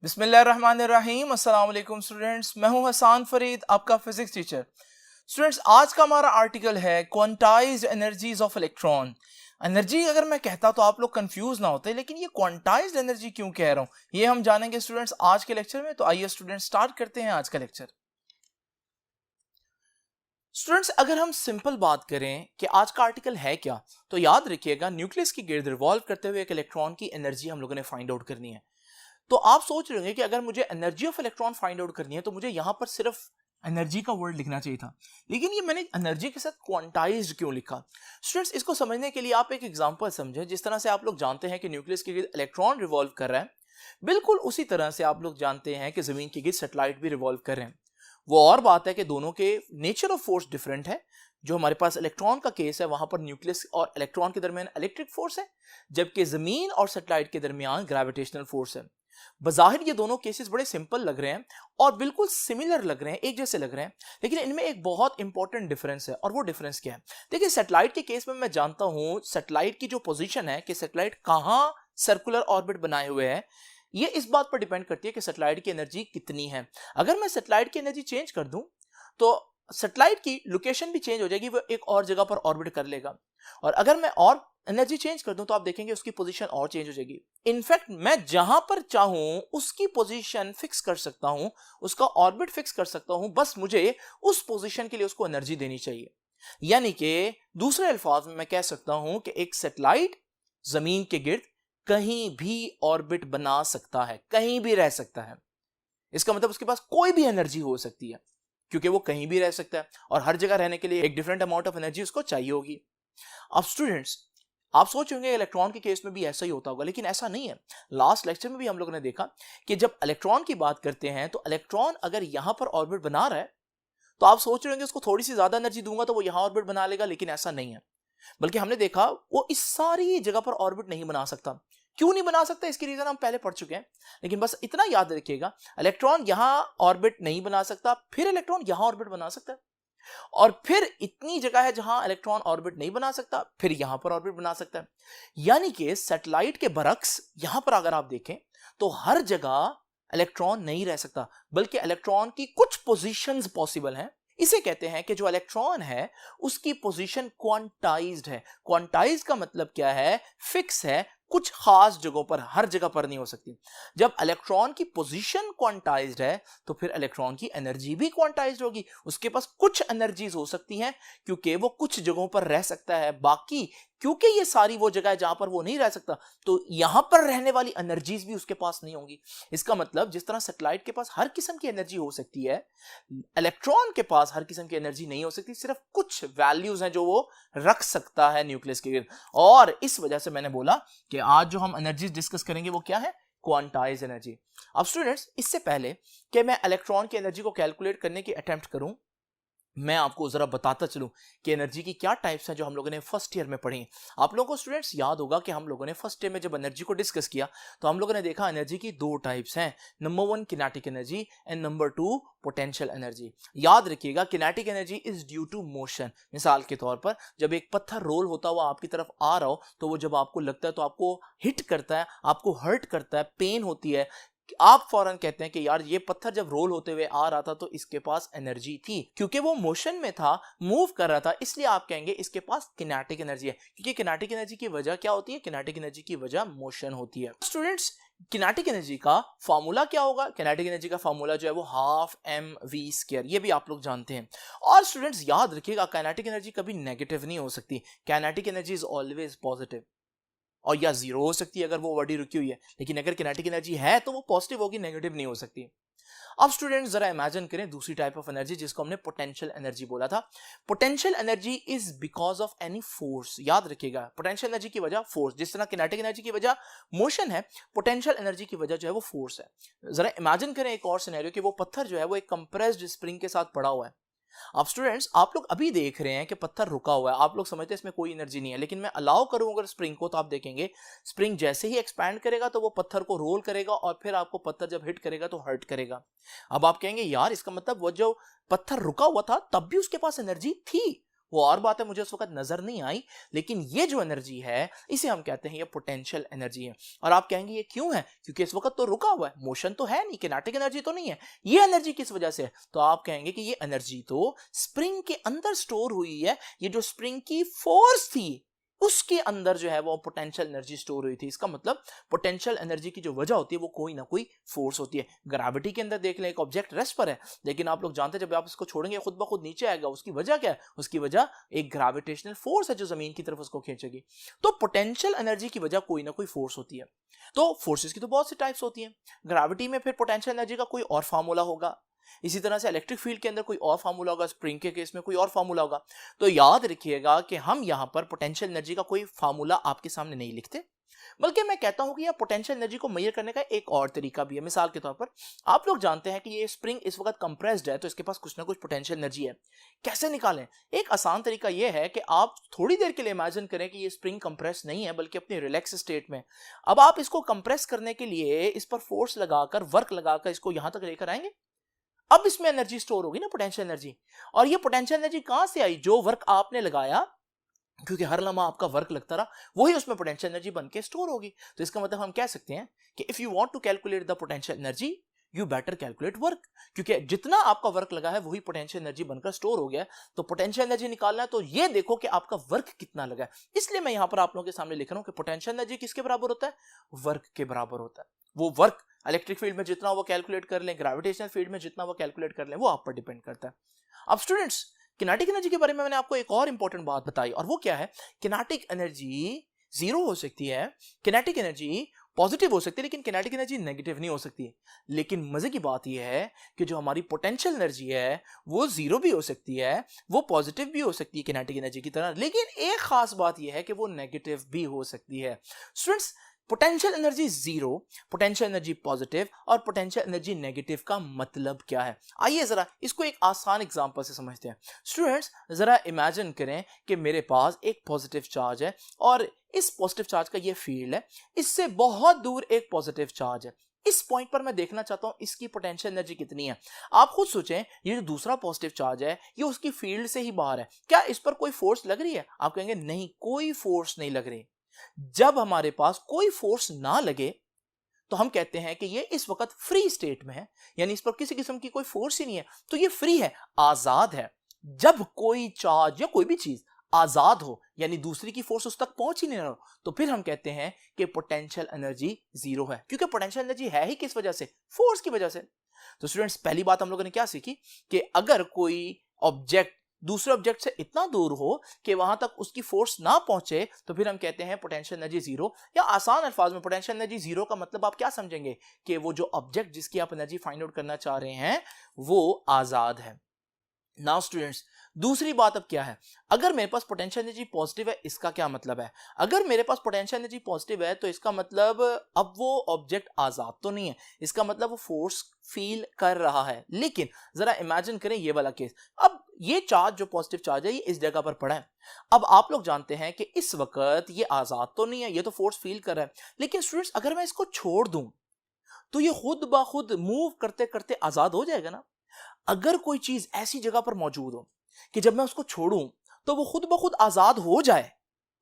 बिस्मिल्लाहिर्रहमानिर्रहीम। अस्सलाम वालेकुम स्टूडेंट्स, मैं हूं हसान फरीद, आपका फिजिक्स टीचर। स्टूडेंट्स, आज का हमारा आर्टिकल है quantized energies of electron. Energy अगर मैं कहता तो आप लोग कंफ्यूज ना होते, लेकिन ये क्वांटाइज्ड एनर्जी क्यों कह रहा हूं ये हम जानेंगे स्टूडेंट्स आज के लेक्चर में। तो आइए स्टूडेंट्स स्टार्ट करते हैं आज का लेक्चर। स्टूडेंट्स, अगर हम सिंपल बात करें कि आज का आर्टिकल है क्या, तो याद रखिएगा न्यूक्लियस की गिर्द रिवॉल्व करते हुए एक इलेक्ट्रॉन की एनर्जी हम लोगों ने फाइंड आउट करनी है। तो आप सोच रहे होंगे कि अगर मुझे energy of electron find out करनी है तो मुझे यहां पर सिर्फ एनर्जी का वर्ड लिखना चाहिए था, लेकिन ये मैंने एनर्जी के साथ क्वांटाइज्ड क्यों लिखा। स्टूडेंट्स, इसको समझने के लिए आप एक एग्जांपल समझें। जिस तरह से आप लोग जानते हैं कि न्यूक्लियस के गिर्द इलेक्ट्रॉन रिवॉल्व कर रहा है, बिल्कुल उसी तरह से आप लोग जानते हैं कि जमीन के गिर्द सैटेलाइट भी रिवॉल्व कर रहे हैं। वो और बात है कि दोनों के नेचर ऑफ फोर्स डिफरेंट है। जो हमारे पास इलेक्ट्रॉन का केस है वहां पर न्यूक्लियस और इलेक्ट्रॉन के दरमियान इलेक्ट्रिक फोर्स है, जबकि जमीन और सैटेलाइट के दरमियान ग्रेविटेशनल फोर्स है। बज़ाहिर ये दोनों केसेस बड़े सिंपल लग रहे हैं और बिल्कुल सिमिलर लग रहे हैं, एक जैसे लग रहे हैं, लेकिन इनमें एक बहुत इंपॉर्टेंट डिफरेंस है। और वो डिफरेंस क्या है? देखिए, सैटेलाइट के केस में मैं जानता हूं सैटेलाइट की जो पोजीशन है कि सैटेलाइट कहां सर्कुलर ऑर्बिट बनाए हुए है, ये इस बात पर डिपेंड करती है कि सैटेलाइट की एनर्जी कितनी है। अगर मैं सैटेलाइट की एनर्जी चेंज कर दूं तो सैटेलाइट की लोकेशन भी चेंज हो जाएगी, वो एक और जगह पर ऑर्बिट कर लेगा। और अगर मैं और एनर्जी चेंज कर दूं तो आप देखेंगे उसकी पोजीशन और चेंज हो जाएगी। इनफैक्ट मैं जहां पर चाहूं उसकी पोजीशन फिक्स कर सकता हूं, उसका ऑर्बिट फिक्स कर सकता हूं, बस मुझे उस पोजीशन के लिए उसको एनर्जी देनी चाहिए। यानी कि दूसरे अल्फाज में मैं कह सकता हूं कि एक सैटेलाइट जमीन के गिर्द कहीं भी ऑर्बिट बना सकता है, कहीं भी रह सकता है। इसका मतलब उसके पास कोई भी एनर्जी हो सकती है, क्योंकि वो कहीं भी रह सकता है और हर जगह रहने के लिए एक डिफरेंट अमाउंट ऑफ एनर्जी उसको चाहिए होगी। अब स्टूडेंट्स, आप सोच होंगे इलेक्ट्रॉन के केस में भी ऐसा ही होता होगा, लेकिन ऐसा नहीं है। लास्ट लेक्चर में भी हम लोगों ने देखा कि जब इलेक्ट्रॉन की बात करते हैं तो इलेक्ट्रॉन अगर यहां पर ऑर्बिट बना रहा है तो आप सोच रहे होंगे उसको थोड़ी सी ज्यादा एनर्जी दूंगा तो वो यहां ऑर्बिट बना लेगा, लेकिन ऐसा नहीं है। बल्कि हमने देखा वो इस सारी जगह पर ऑर्बिट नहीं बना सकता। क्यों नहीं बना सकता, इसकी रीजन हम पहले पढ़ चुके हैं, लेकिन बस इतना याद रखिएगा, इलेक्ट्रॉन यहां ऑर्बिट नहीं बना सकता, फिर इलेक्ट्रॉन यहां ऑर्बिट बना सकता है, और फिर इतनी जगह है जहां इलेक्ट्रॉन ऑर्बिट नहीं बना सकता, फिर यहां पर ऑर्बिट बना सकता है। यानी कि सैटेलाइट के बरक्स यहां पर अगर आप देखें तो हर जगह इलेक्ट्रॉन नहीं रह सकता, बल्कि इलेक्ट्रॉन की कुछ पोजीशंस पॉसिबल हैं। इसे कहते हैं कि जो इलेक्ट्रॉन है उसकी पोजीशन क्वांटाइज्ड है। क्वांटाइज्ड का मतलब क्या है? फिक्स है, कुछ खास जगहों पर, हर जगह पर नहीं हो सकती। जब इलेक्ट्रॉन की पोजीशन क्वांटाइज्ड है तो फिर इलेक्ट्रॉन की एनर्जी भी क्वांटाइज्ड होगी। उसके पास कुछ एनर्जीज हो सकती हैं क्योंकि वो कुछ जगहों पर रह सकता है, बाकी क्योंकि ये सारी वो जगह है जहां पर वो नहीं रह सकता, तो यहां पर रहने वाली एनर्जीज भी उसके पास नहीं होंगी। इसका मतलब जिस तरह सैटेलाइट के पास हर किस्म की एनर्जी हो सकती है, इलेक्ट्रॉन के पास हर किस्म की एनर्जी नहीं हो सकती। सिर्फ कुछ वैल्यूज हैं जो वो रख सकता है न्यूक्लियस के गिर्द। और इस वजह से मैंने बोला कि आज जो हम एनर्जी डिस्कस करेंगे वो क्या है? Quantize energy. अब स्टूडेंट्स, इससे पहले कि मैं इलेक्ट्रॉन की एनर्जी को कैलकुलेट करने की अटेम्प्ट करूं, मैं आपको जरा बताता चलूं कि एनर्जी की क्या टाइप्स हैं जो हम लोगों ने फर्स्ट ईयर में पढ़ी। आप लोगों को स्टूडेंट्स याद होगा कि हम लोगों ने फर्स्ट ईयर में जब एनर्जी को डिस्कस किया तो हम लोगों ने देखा एनर्जी की दो टाइप्स हैं। Number 1 kinetic energy and number 2 potential energy. याद रखिएगा, kinetic energy is due to motion. मिसाल के तौर पर जब एक पत्थर रोल होता हुआ आपकी तरफ आ रहा हो तो वो जब आपको लगता है तो आपको हिट करता है, आपको हर्ट करता है, पेन होती है, आप फौरन कहते हैं कि यार ये पत्थर जब रोल होते हुए आ रहा था तो इसके पास एनर्जी थी, क्योंकि वो मोशन में था, मूव कर रहा था, इसलिए आप कहेंगे इसके पास किनेटिक एनर्जी है। क्योंकि किनेटिक एनर्जी की वजह क्या होती है? किनेटिक एनर्जी की वजह मोशन होती है। स्टूडेंट्स, किनेटिक एनर्जी का फार्मूला क्या होगा? किनेटिक एनर्जी का फार्मूला जो है वो हाफ mv², ये भी आप लोग जानते हैं। और स्टूडेंट्स याद रखिएगा, किनेटिक एनर्जी कभी नेगेटिव नहीं हो सकती। Kinetic energy is always positive, और या जीरो हो सकती है अगर वो बॉडी रुकी हुई है, लेकिन अगर किनेटिक एनर्जी है तो वो पॉजिटिव होगी, नेगेटिव नहीं हो सकती। अब स्टूडेंट्स जरा इमेजिन करें दूसरी टाइप ऑफ एनर्जी जिसको हमने पोटेंशियल एनर्जी बोला था। Potential energy is because of any force. याद रखिएगा, पोटेंशियल एनर्जी की वजह फोर्स, जिस तरह किनेटिक एनर्जी की वजह मोशन है, पोटेंशियल एनर्जी की वजह जो है वो फोर्स है। जरा इमेजिन करें एक और सिनेरियो कि वो पत्थर जो है वो एक कंप्रेस्ड स्प्रिंग के साथ पड़ा हुआ है। अब स्टूडेंट्स, आप लोग अभी देख रहे हैं कि पत्थर रुका हुआ है, आप लोग समझते हैं इसमें कोई एनर्जी नहीं है, लेकिन मैं अलाउ करूं अगर स्प्रिंग को, तो आप देखेंगे स्प्रिंग जैसे ही एक्सपैंड करेगा तो वो पत्थर को रोल करेगा और फिर आपको पत्थर जब हिट करेगा तो हर्ट करेगा। अब आप कहेंगे यार इसका मतलब वो जो पत्थर रुका हुआ था तब भी उसके पास एनर्जी थी, वो और बात है, मुझे उस वक्त नजर नहीं आई, लेकिन ये जो एनर्जी है इसे हम कहते हैं ये पोटेंशियल एनर्जी है। और आप कहेंगे ये क्यों है? क्योंकि इस वक्त तो रुका हुआ है, मोशन तो है नहीं, किनेटिक एनर्जी तो नहीं है, ये एनर्जी किस वजह से है? तो आप कहेंगे कि ये एनर्जी तो स्प्रिंग के अंदर स्टोर हुई है, ये जो स्प्रिंग की फोर्स थी उसके अंदर जो है वो पोटेंशियल एनर्जी स्टोर हुई थी। इसका मतलब पोटेंशियल एनर्जी की जो वजह होती है वो कोई ना कोई फोर्स होती है। ग्रेविटी के अंदर देख लें, एक ऑब्जेक्ट रेस्ट पर है, लेकिन आप लोग जानते हैं जब आप इसको छोड़ेंगे खुद ब खुद नीचे आएगा। उसकी वजह क्या है? उसकी वजह एक ग्रेविटेशनल फोर्स है जो जमीन की तरफ उसको खींचेगी। तो पोटेंशियल एनर्जी की वजह कोई ना कोई फोर्स होती है। तो फोर्सेस की तो बहुत सी टाइप्स होती हैं। ग्रेविटी में फिर पोटेंशियल एनर्जी का कोई और फार्मूला होगा, इसी तरह से इलेक्ट्रिक फील्ड के अंदर कोई और फार्मूला होगा, स्प्रिंग के केस में कोई और फार्मूला होगा। तो याद रखिएगा कि हम यहां पर पोटेंशियल एनर्जी का कोई फार्मूला आपके सामने नहीं लिखते, बल्कि मैं कहता हूं कि यह पोटेंशियल एनर्जी को मेजर करने का एक और तरीका भी है। मिसाल के तौर पर आप लोग जानते हैं कि ये स्प्रिंग इस वक्त कंप्रेस्ड है, तो इसके पास कुछ ना कुछ पोटेंशियल एनर्जी है। कैसे निकालें? एक आसान तरीका यह है कि आप थोड़ी देर के लिए इमेजिन करें कि ये स्प्रिंग कंप्रेस नहीं है बल्कि अपनी रिलैक्स स्टेट में। अब आप इसको कंप्रेस करने के लिए इस पर फोर्स लगाकर, वर्क लगाकर इसको यहां तक लेकर आएंगे। अब इसमें एनर्जी स्टोर होगी ना, पोटेंशियल एनर्जी। और ये पोटेंशियल एनर्जी कहां से आई? जो वर्क आपने लगाया, क्योंकि हर लम्हा आपका वर्क लगता रहा, वही उसमें पोटेंशियल एनर्जी बन के स्टोर होगी। तो इसका मतलब हम कह सकते हैं कि if you want to calculate the potential energy you better calculate work, क्योंकि जितना आपका वर्क लगा है वही पोटेंशियल एनर्जी बनकर स्टोर हो गया है। तो पोटेंशियल एनर्जी निकालना है तो ये देखो कि आपका वर्क कितना लगा है। इसलिए मैं यहां पर आप लोगों के सामने लिख रहा हूं कि पोटेंशियल एनर्जी किसके बराबर होता है? वर्क के बराबर होता है। वो वर्क इलेक्ट्रिक फील्ड में जितना वो कैलकुलेट कर लें, ग्रेविटेशनल फील्ड में जितना वो कैलकुलेट कर लें, वो आप पर डिपेंड करता है। अब स्टूडेंट्स, किनेटिक एनर्जी के बारे में मैंने आपको एक और इंपॉर्टेंट बात बताई, और वो क्या है? किनेटिक एनर्जी जीरो हो सकती है, किनेटिक एनर्जी पॉजिटिव हो सकती है, लेकिन किनेटिक एनर्जी नेगेटिव नहीं हो सकती है। लेकिन मजे की बात यह है कि जो हमारी पोटेंशियल एनर्जी है वो जीरो भी हो सकती है, वो पॉजिटिव भी हो सकती है किनेटिक एनर्जी की तरह, लेकिन एक खास बात यह है कि वो नेगेटिव भी हो सकती है। Students, potential energy zero, potential energy positive और पोटेंशियल एनर्जी नेगेटिव का मतलब क्या है? आइए जरा इसको एक आसान एग्जांपल से समझते हैं। स्टूडेंट्स, जरा इमेजिन करें कि मेरे पास एक पॉजिटिव चार्ज है और इस पॉजिटिव चार्ज का ये फील्ड है, इससे बहुत दूर एक पॉजिटिव चार्ज है। इस पॉइंट पर मैं देखना चाहता हूं इसकी पोटेंशियल एनर्जी कितनी है। आप खुद सोचें, ये जो दूसरा पॉजिटिव चार्ज है ये उसकी फील्ड से ही बाहर है, क्या इस पर कोई फोर्स लग रही है? आप कहेंगे नहीं, कोई फोर्स नहीं लग रही। जब हमारे पास कोई फोर्स ना लगे तो हम कहते हैं कि ये इस वक्त फ्री स्टेट में है, यानी इस पर किसी किस्म की कोई फोर्स ही नहीं है, तो ये फ्री है, आजाद है। जब कोई चार्ज या कोई भी चीज आजाद हो, यानी दूसरी की फोर्स उस तक पहुंच ही नहीं रहा हो, तो फिर हम कहते हैं कि पोटेंशियल एनर्जी जीरो है, क्योंकि पोटेंशियल एनर्जी है ही किस वजह से? फोर्स की वजह से। तो स्टूडेंट्स, पहली बात हम लोगों ने क्या सीखी कि अगर कोई ऑब्जेक्ट दूसरे ऑब्जेक्ट से इतना दूर हो कि वहां तक उसकी फोर्स ना पहुंचे तो फिर हम कहते हैं पोटेंशियल एनर्जी जीरो। या आसान अल्फाज में पोटेंशियल एनर्जी जीरो का मतलब आप क्या समझेंगे कि वो जो ऑब्जेक्ट जिसकी आप एनर्जी फाइंड आउट करना चाह रहे हैं वो आजाद है। नाउ स्टूडेंट्स, दूसरी बात अब क्या है? अगर मेरे पास पोटेंशियल एनर्जी पॉजिटिव है, इसका क्या मतलब है? अगर मेरे पास पोटेंशियल एनर्जी पॉजिटिव है तो इसका मतलब अब वो ऑब्जेक्ट आजाद तो नहीं है, इसका मतलब वो फोर्स फील कर रहा है। लेकिन जरा इमेजिन करें ये वाला केस, अब ये चार्ज जो पॉजिटिव चार्ज है ये इस जगह पर पड़ा है। अब आप लोग जानते हैं कि इस वक्त ये आजाद तो नहीं है, ये तो फोर्स फील कर रहा है। लेकिन स्टूडेंट्स, अगर मैं इसको छोड़ दूं तो ये खुद ब खुद मूव करते करते आजाद हो जाएगा ना। अगर कोई चीज ऐसी जगह पर मौजूद हो कि जब मैं उसको छोड़ूं तो वो खुद ब खुद आजाद हो जाए,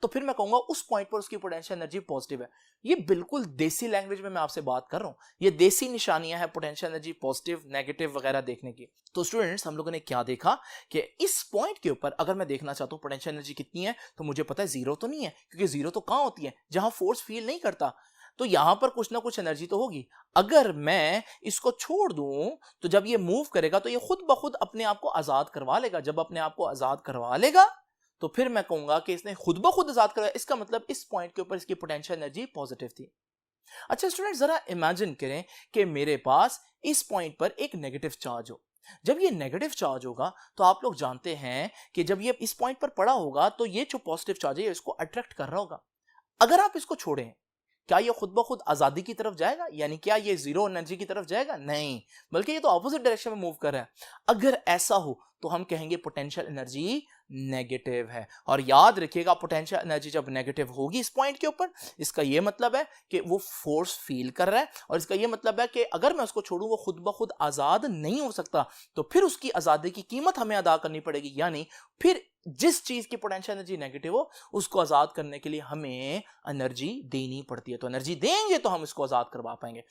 तो फिर मैं कहूंगा उस पॉइंट पर उसकी पोटेंशियल एनर्जी पॉजिटिव है। ये बिल्कुल देसी लैंग्वेज में मैं आपसे बात कर रहा हूं, ये देसी निशानियां हैं पोटेंशियल एनर्जी पॉजिटिव नेगेटिव वगैरह देखने की। तो स्टूडेंट्स, हम लोगों ने क्या देखा कि इस पॉइंट के ऊपर अगर मैं देखना चाहता हूं पोटेंशियल एनर्जी कितनी है, तो मुझे पता है जीरो तो नहीं है, क्योंकि जीरो तो कहां होती है? जहां फोर्स फील नहीं करता। तो यहां पर कुछ ना कुछ एनर्जी तो होगी। अगर मैं इसको छोड़ दूं तो जब ये मूव करेगा तो ये खुद ब खुद अपने आप को आजाद करवा लेगा। जब अपने आप को आजाद करवा लेगा तो फिर मैं कहूंगा कि इसने खुद ब खुद आजाद करवाया, इसका मतलब इस पॉइंट के ऊपर इसकी पोटेंशियल एनर्जी पॉजिटिव थी। अच्छा स्टूडेंट, जरा इमेजिन करें कि मेरे पास इस पॉइंट पर एक नेगेटिव चार्ज हो। जब ये नेगेटिव चार्ज होगा तो आप लोग जानते हैं कि जब ये इस पॉइंट पर पड़ा होगा तो ये जो पॉजिटिव चार्ज है इसको अट्रैक्ट कर रहा होगा। अगर आप इसको छोड़ें, क्या ये खुद ब खुद आजादी की तरफ जाएगा? यानी क्या ये जीरो एनर्जी की तरफ जाएगा? नहीं, बल्कि ये तो ऑपोजिट डायरेक्शन में मूव कर रहा है। अगर ऐसा हो तो हम कहेंगे पोटेंशियल एनर्जी नेगेटिव है। और याद रखिएगा पोटेंशियल एनर्जी जब नेगेटिव होगी इस पॉइंट के ऊपर, इसका यह मतलब है कि वो फोर्स फील कर रहा है, और इसका यह मतलब है कि अगर मैं उसको छोड़ूं वो खुद ब खुद आजाद नहीं हो सकता, तो फिर उसकी आजादी की कीमत हमें अदा करनी पड़ेगी। यानी फिर जिस चीज की पोटेंशियल एनर्जी नेगेटिव हो उसको आजाद करने के लिए हमें एनर्जी देनी पड़ती है। तो एनर्जी देंगे तो हम इसको आजाद करवा पाएंगे।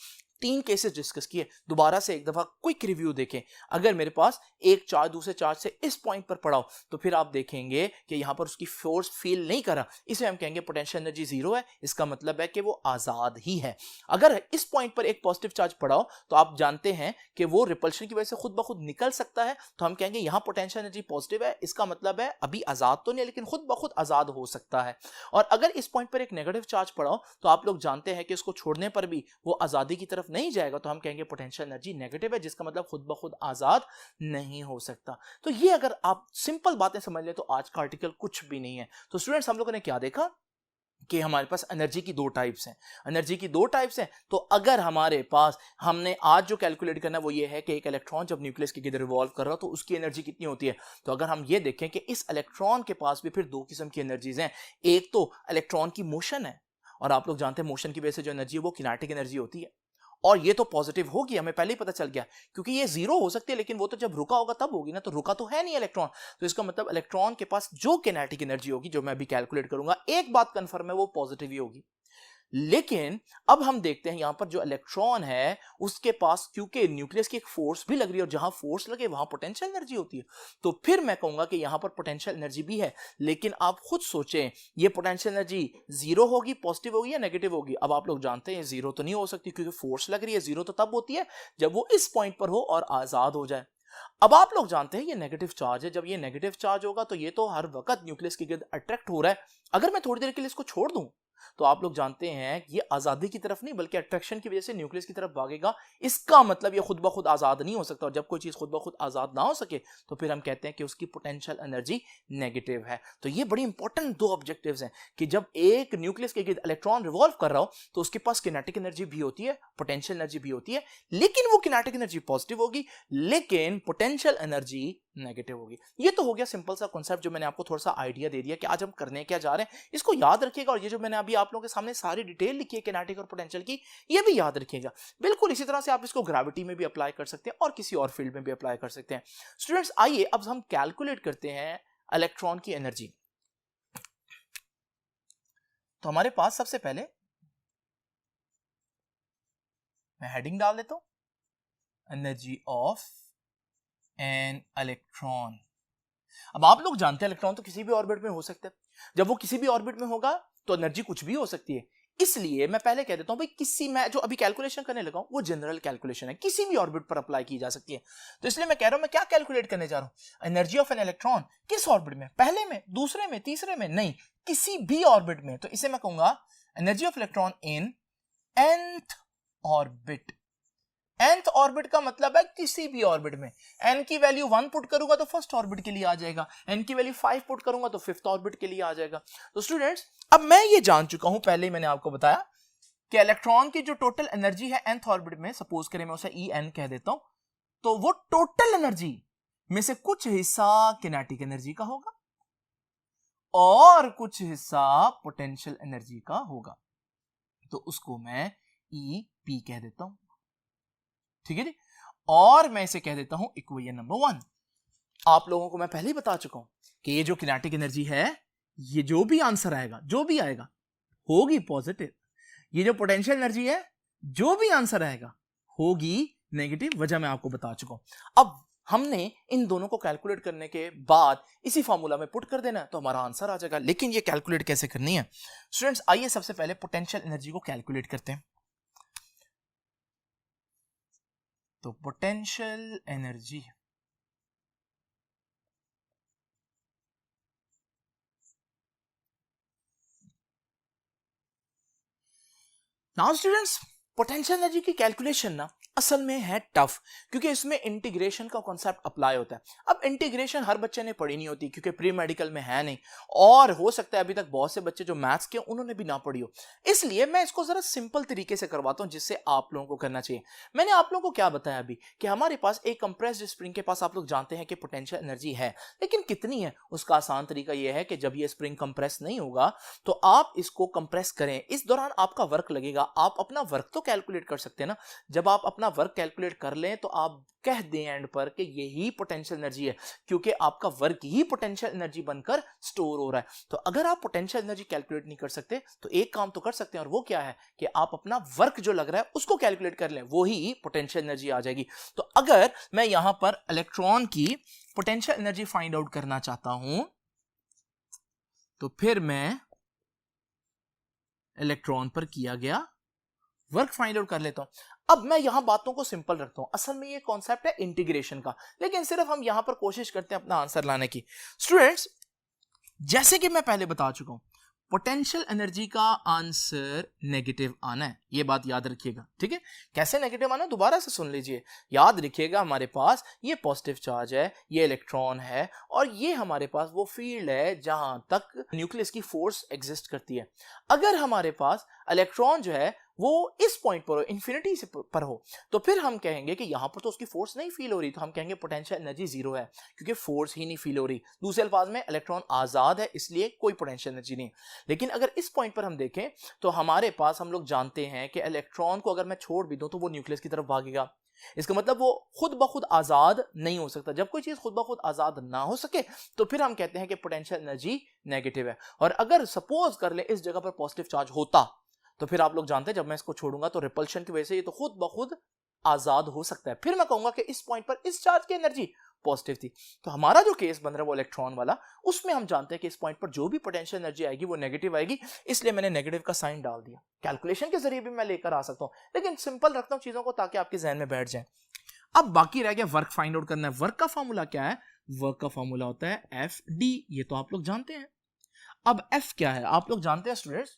3 केसेस डिस्कस किए, दोबारा से एक दफा क्विक रिव्यू देखें। अगर मेरे पास एक चार्ज दूसरे चार्ज से इस पॉइंट पर पड़ा हो तो फिर आप देखेंगे कि यहां पर उसकी फोर्स फील नहीं कर रहा, इसे हम कहेंगे पोटेंशियल एनर्जी जीरो है। इसका मतलब है कि वो आजाद ही है। अगर इस पॉइंट पर एक पॉजिटिव चार्ज पड़ा हो तो आप जानते हैं कि वो रिपल्शन की वजह से खुद ब खुद निकल सकता है, तो हम कहेंगे यहां पोटेंशियल एनर्जी पॉजिटिव है। इसका मतलब है अभी आजाद तो नहीं लेकिन खुद ब खुद आजाद हो सकता है। और अगर इस पॉइंट पर एक नेगेटिव चार्ज पड़ा हो तो आप लोग जानते हैं कि उसको छोड़ने पर भी वो आजादी की तरफ नहीं जाएगा, तो हम कहेंगे पोटेंशियल एनर्जी नेगेटिव है, जिसका मतलब खुद ब खुद आजाद नहीं हो सकता। तो ये अगर आप सिंपल बातें समझ ले तो आज का आर्टिकल कुछ भी नहीं है। तो स्टूडेंट्स हम लोगों ने क्या देखा कि हमारे पास एनर्जी की 2 टाइप्स हैं। एनर्जी की 2 टाइप्स हैं, तो अगर हमारे पास हमने आज जो कैलकुलेट करना है वो ये है कि एक इलेक्ट्रॉन जब न्यूक्लियस के गिर्द रिवॉल्व कर रहा हो तो उसकी एनर्जी कितनी होती है। तो अगर हम ये देखें कि इस इलेक्ट्रॉन के पास भी फिर 2 किस्म की एनर्जीज हैं। एक तो इलेक्ट्रॉन की मोशन है, और आप लोग जानते हैं मोशन की वजह से जो एनर्जी है वो किनेटिक एनर्जी होती है, और ये तो पॉजिटिव होगी, हमें पहले ही पता चल गया, क्योंकि ये जीरो हो सकती है लेकिन वो तो जब रुका होगा तब होगी ना, तो रुका तो है नहीं इलेक्ट्रॉन। तो इसका मतलब इलेक्ट्रॉन के पास जो किनेटिक एनर्जी होगी, जो मैं अभी कैलकुलेट करूंगा, एक बात कंफर्म है वो पॉजिटिव ही होगी। लेकिन अब हम देखते हैं यहां पर जो इलेक्ट्रॉन है उसके पास क्योंकि न्यूक्लियस की एक फोर्स भी लग रही है, और जहां फोर्स लगे वहां पोटेंशियल एनर्जी होती है, तो फिर मैं कहूंगा कि यहां पर पोटेंशियल एनर्जी भी है। लेकिन आप खुद सोचें, ये पोटेंशियल एनर्जी जीरो होगी, पॉजिटिव होगी या नेगेटिव होगी। अब आप लोग जानते हैं जीरो तो नहीं हो सकती क्योंकि फोर्स लग रही है। जीरो तो तब होती है जब वो इस पॉइंट पर हो और आजाद हो जाए। अब आप लोग जानते हैं ये नेगेटिव चार्ज है, जब ये नेगेटिव चार्ज होगा तो ये तो हर वक्त न्यूक्लियस के गिर्द अट्रैक्ट हो रहा है। अगर मैं थोड़ी देर के लिए इसको छोड़ दूं तो आप लोग जानते हैं ये आजादी की तरफ नहीं बल्कि अट्रैक्शन की वजह से न्यूक्लियस की तरफ भागेगा। इसका मतलब ये खुद ब खुद आजाद नहीं हो सकता, और जब कोई चीज खुद ब खुद आजाद ना हो सके तो फिर हम कहते हैं कि उसकी पोटेंशियल एनर्जी नेगेटिव है। तो ये बड़ी इंपॉर्टेंट 2 ऑब्जेक्टिव्स हैं कि जब एक न्यूक्लियस के गिर्द इलेक्ट्रॉन रिवॉल्व कर रहा हो तो उसके पास किनेटिक एनर्जी भी होती है, पोटेंशियल एनर्जी भी होती है, लेकिन वो किनेटिक एनर्जी पॉजिटिव होगी लेकिन पोटेंशियल एनर्जी नेगेटिव होगी। ये तो हो गया सिंपल सा कॉन्सेप्ट जो मैंने आपको थोड़ा सा आइडिया दे दिया कि आज हम करने क्या जा रहे हैं, इसको याद रखिएगा। और ये जो मैंने अभी आप लोगों के सामने सारी डिटेल लिखी है किनेटिक और पोटेंशियल की, ये भी याद रखिएगा। बिल्कुल इसी तरह से आप इसको ग्रेविटी में भी अप्लाई कर सकते हैं और किसी और फील्ड में भी अप्लाई कर सकते हैं। स्टूडेंट्स आइए अब हम कैलकुलेट करते हैं इलेक्ट्रॉन की एनर्जी। तो हमारे पास सबसे पहले मैं हेडिंग डाल देता हूं, एनर्जी ऑफ एन इलेक्ट्रॉन। अब आप लोग जानते हैं इलेक्ट्रॉन तो किसी भी ऑर्बिट में हो सकता है। जब वो किसी भी ऑर्बिट में होगा तो एनर्जी कुछ भी हो सकती है। इसलिए मैं पहले कह देता हूं भाई मैं जो अभी कैलकुलेशन करने लगा हूं वो जनरल कैलकुलेशन है, किसी भी ऑर्बिट पर अप्लाई की जा सकती है। तो इसलिए मैं कह रहा हूं मैं क्या कैलकुलेट करने जा रहा हूं, एनर्जी ऑफ एन इलेक्ट्रॉन किस ऑर्बिट में, पहले में, दूसरे में, तीसरे में, नहीं, किसी भी ऑर्बिट में। तो इसे मैं कहूंगा energy of electron in nth orbit. nth orbit का मतलब है किसी भी ऑर्बिट में। n की वैल्यू 1 पुट करूंगा तो फर्स्ट ऑर्बिट के लिए आ जाएगा, n की वैल्यू 5 पुट करूंगा तो फिफ्थ ऑर्बिट के लिए आ जाएगा। तो स्टूडेंट्स अब मैं ये जान चुका हूं, पहले ही मैंने आपको बताया कि इलेक्ट्रॉन की जो टोटल एनर्जी है nth ऑर्बिट में, सपोज करें मैं उसे En कह देता हूं, तो वो टोटल एनर्जी में से कुछ हिस्सा किनेटिक एनर्जी का होगा और कुछ हिस्सा पोटेंशियल एनर्जी का होगा। तो उसको मैं EP कह देता हूं, ठीक है जी। और मैं इसे कह देता हूं इक्वेशन नंबर 1। आप लोगों को मैं पहले ही बता चुका हूं कि ये जो किनेटिक एनर्जी है, ये जो भी आंसर आएगा, जो भी आएगा होगी पॉजिटिव। ये जो पोटेंशियल एनर्जी है, जो भी आंसर आएगा होगी नेगेटिव। वजह मैं आपको बता चुका हूं। अब हमने इन दोनों को कैलकुलेट करने के बाद इसी फॉर्मूला में पुट कर देना तो हमारा आंसर आ जाएगा। लेकिन ये कैलकुलेट कैसे करनी है स्टूडेंट्स, आइए सबसे पहले पोटेंशियल एनर्जी को कैलकुलेट करते हैं। तो potential energy now students, potential energy की कैलकुलेशन ना असल में है टफ, क्योंकि इसमें इंटीग्रेशन का कॉन्सेप्ट अप्लाई होता है। अब इंटीग्रेशन हर बच्चे ने पढ़ी नहीं होती, क्योंकि प्री मेडिकल में है नहीं, और हो सकता है अभी तक बहुत से बच्चे जो मैथ्स के उन्होंने भी ना पढ़ी हो। इसलिए मैं इसको जरा सिंपल तरीके से करवाता हूं, जिससे आप लोगों को करना चाहिए। मैंने आप लोगों को क्या बताया अभी कि हमारे पास एक कंप्रेस्ड स्प्रिंग के पास आप लोग जानते हैं कि पोटेंशियल एनर्जी है, लेकिन कितनी है उसका आसान तरीका यह है कि जब ये स्प्रिंग कंप्रेस नहीं होगा तो आप इसको कंप्रेस करें, इस दौरान आपका वर्क लगेगा। आप अपना वर्क तो कैलकुलेट कर सकते हैं ना। जब आप अपना वर्क कैलकुलेट कर लें तो आप कह दें एंड पर कि यही पोटेंशियल एनर्जी है, क्योंकि आपका वर्क ही पोटेंशियल एनर्जी बनकर स्टोर हो रहा है। तो अगर आप पोटेंशियल एनर्जी कैलकुलेट नहीं कर सकते तो एक काम तो कर सकते हैं, और वो क्या है कि आप अपना वर्क जो लग रहा है उसको कैलकुलेट कर लें, वो ही पोटेंशियल एनर्जी आ जाएगी। तो अगर मैं यहां पर इलेक्ट्रॉन की पोटेंशियल एनर्जी फाइंड आउट करना चाहता हूं तो फिर मैं इलेक्ट्रॉन पर किया गया वर्क फाइंड आउट कर लेता हूं। अब मैं यहां बातों को सिंपल रखता हूं। असल में ये कॉन्सेप्ट है इंटीग्रेशन का, लेकिन सिर्फ हम यहां पर कोशिश करते हैं अपना आंसर लाने की। स्टूडेंट्स, जैसे कि मैं पहले बता चुका हूं, पोटेंशियल एनर्जी का आंसर नेगेटिव आना है, ये बात याद रखिएगा, ठीक है। कैसे नेगेटिव आना है दोबारा से सुन लीजिए। याद रखिएगा, हमारे पास ये पॉजिटिव चार्ज है, ये इलेक्ट्रॉन है, और ये हमारे पास वो फील्ड है जहां तक न्यूक्लियस की फोर्स एग्जिस्ट करती है। अगर हमारे पास इलेक्ट्रॉन जो है वो इस पॉइंट पर हो, इंफिनिटी से पर हो, तो फिर हम कहेंगे कि यहां पर तो उसकी फोर्स नहीं फील हो रही, तो हम कहेंगे पोटेंशियल एनर्जी जीरो है, क्योंकि फोर्स ही नहीं फील हो रही। दूसरे अल्फाज में इलेक्ट्रॉन आजाद है, इसलिए कोई पोटेंशियल एनर्जी नहीं। लेकिन अगर इस पॉइंट पर हम देखें तो हमारे पास, हम लोग जानते हैं कि इलेक्ट्रॉन को अगर मैं छोड़ भी दूं तो वो न्यूक्लियस की तरफ भागेगा। इसका मतलब वो खुद ब खुद आजाद नहीं हो सकता। जब कोई चीज खुद ब खुद आजाद ना हो सके तो फिर हम कहते हैं कि पोटेंशियल एनर्जी नेगेटिव है। और अगर सपोज कर ले इस जगह पर पॉजिटिव चार्ज होता, तो फिर आप लोग जानते हैं जब मैं इसको छोड़ूंगा तो रिपल्शन की वजह से ये तो खुद ब खुद आजाद हो सकता है। फिर मैं कहूंगा कि इस पॉइंट पर इस चार्ज की एनर्जी पॉजिटिव थी। तो हमारा जो केस बन रहा है वो इलेक्ट्रॉन वाला, उसमें हम जानते हैं कि इस पॉइंट पर जो भी पोटेंशियल एनर्जी आएगी वो नेगेटिव आएगी, इसलिए मैंने नेगेटिव का साइन डाल दिया। कैलकुलेशन के जरिए भी मैं लेकर आ सकता हूं, लेकिन सिंपल रखता हूं चीजों को ताकि आपके जहन में बैठ जाए। अब बाकी रह गया वर्क फाइंड आउट करना है। वर्क का फॉर्मूला क्या है? वर्क का फॉर्मूला होता है एफ डी, ये तो आप लोग जानते हैं। अब एफ क्या है आप लोग जानते हैं स्टूडेंट्स।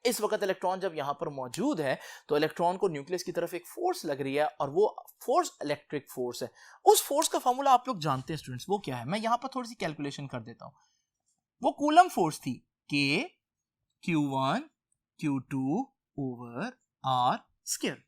इस वक्त इलेक्ट्रॉन जब यहां पर मौजूद है तो इलेक्ट्रॉन को न्यूक्लियस की तरफ एक फोर्स लग रही है, और वो फोर्स इलेक्ट्रिक फोर्स है। उस फोर्स का फॉर्मूला आप लोग जानते हैं स्टूडेंट्स, वो क्या है? मैं यहां पर थोड़ी सी कैलकुलेशन कर देता हूं। वो कूलम फोर्स थी, के Q1 Q2 over are square.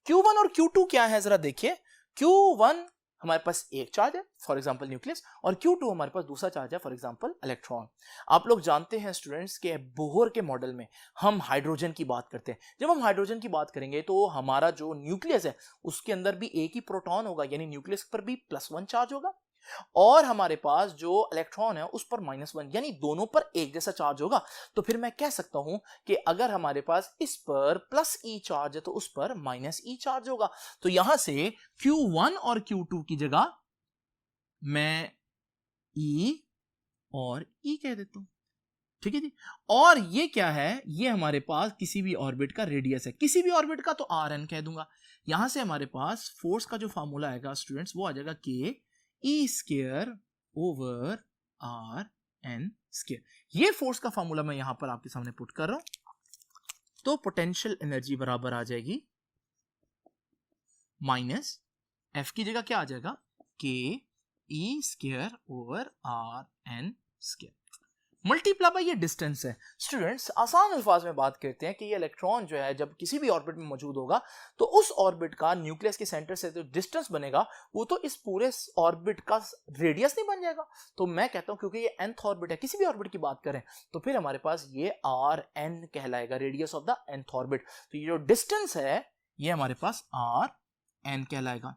Q1 और Q2 क्या है जरा देखिए। Q1 हमारे पास एक चार्ज है, फॉर एग्जांपल न्यूक्लियस, और Q2 हमारे पास दूसरा चार्ज है, फॉर एग्जांपल इलेक्ट्रॉन। आप लोग जानते हैं स्टूडेंट्स के बोहर के मॉडल में हम हाइड्रोजन की बात करते हैं। जब हम हाइड्रोजन की बात करेंगे तो हमारा जो न्यूक्लियस है उसके अंदर भी एक ही प्रोटॉन होगा, यानी न्यूक्लियस पर भी +1 चार्ज होगा, और हमारे पास जो इलेक्ट्रॉन है उस पर -1, यानी दोनों पर एक जैसा चार्ज होगा। तो फिर मैं कह सकता हूं कि अगर हमारे पास इस पर +E चार्ज है तो उस पर -E चार्ज होगा। तो यहां से Q1 और Q2 की जगह मैं E और E कह देता हूं, ठीक है जी। और ये क्या है? ये हमारे पास किसी भी ऑर्बिट का रेडियस है, किसी भी ऑर्बिट का तो Rn कह दूंगा। यहां से हमारे पास फोर्स का जो फॉर्मूला आएगा स्टूडेंट्स वो आ जाएगा K E square over R N square. ये फोर्स का फॉर्मूला मैं यहां पर आपके सामने पुट कर रहा हूं। तो पोटेंशियल एनर्जी बराबर आ जाएगी माइनस एफ की जगह क्या आ जाएगा? K E square over R N square multiply by ये डिस्टेंस है। स्टूडेंट्स, आसान अल्फाज में बात करते हैं कि ये इलेक्ट्रॉन जो है जब किसी भी ऑर्बिट में मौजूद होगा तो उस ऑर्बिट का न्यूक्लियस के सेंटर से जो डिस्टेंस बनेगा वो तो इस पूरे ऑर्बिट का रेडियस नहीं बन जाएगा। तो मैं कहता हूं क्योंकि ये nth ऑर्बिट है, किसी भी ऑर्बिट की बात करें तो फिर हमारे पास ये आर एन कहलाएगा, radius of the nth orbit. तो ये जो डिस्टेंस है ये हमारे पास आर एन कहलाएगा।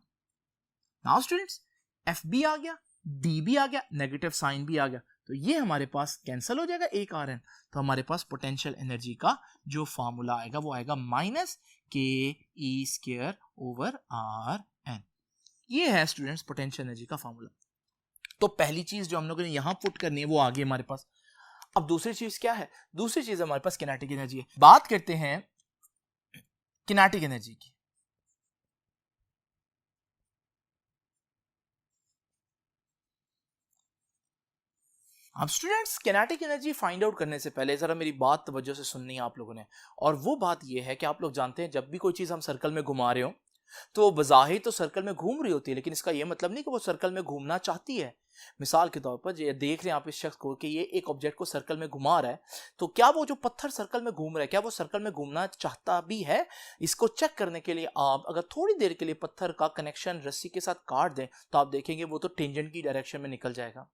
नाउ स्टूडेंट्स, एफ भी आ गया, डी भी आ गया, नेगेटिव साइन भी आ गया, तो ये हमारे पास कैंसिल हो जाएगा एक आर एन। तो हमारे पास पोटेंशियल एनर्जी का जो फॉर्मूला आएगा वो आएगा minus K E square over R N. ये है स्टूडेंट्स पोटेंशियल एनर्जी का फॉर्मूला। तो पहली चीज जो हम लोगों ने यहां पुट करनी है वो आ गई हमारे पास। अब दूसरी चीज क्या है? दूसरी चीज हमारे पास किनेटिक एनर्जी है। बात करते हैं किनेटिक एनर्जी की। अब students, kinetic energy find out करने से पहले जरा मेरी बात तवज्जो से सुननी है आप लोगों ने, और वो बात ये है कि आप लोग जानते हैं जब भी कोई चीज हम सर्कल में घुमा रहे हो तो वो बज़ाहिर तो सर्कल में घूम रही होती है, लेकिन इसका ये मतलब नहीं कि वो सर्कल में घूमना चाहती है। मिसाल के तौर पर ये देख रहे हैं आप इस शख्स को कि ये एक ऑब्जेक्ट को सर्कल में घुमा रहा है, तो क्या वो जो पत्थर सर्कल में घूम रहा है, क्या वो सर्कल में घूमना चाहता भी है? इसको चेक करने के लिए आप अगर थोड़ी देर के लिए पत्थर का कनेक्शन रस्सी के साथ काट दें, तो आप देखेंगे वो तो टेंजेंट की डायरेक्शन में निकल जाएगा।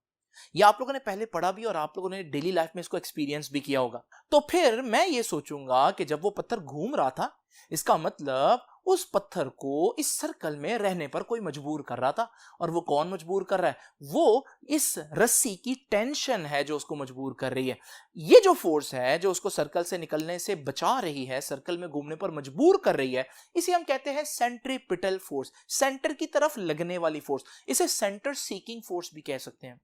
ये आप लोगों ने पहले पढ़ा भी और आप लोगों ने डेली लाइफ में इसको एक्सपीरियंस भी किया होगा। तो फिर मैं ये सोचूंगा कि जब वो पत्थर घूम रहा था, इसका मतलब उस पत्थर को इस सर्कल में रहने पर कोई मजबूर कर रहा था। और वो कौन मजबूर कर रहा है? वो इस रस्सी की टेंशन है जो उसको मजबूर कर रही है। ये जो फोर्स है जो उसको सर्कल से निकलने से बचा रही है, सर्कल में घूमने पर मजबूर कर रही है, इसे हम कहते हैं सेंट्रीपिटल फोर्स, सेंटर की तरफ लगने वाली फोर्स। इसे सेंटर सीकिंग फोर्स भी कह सकते हैं।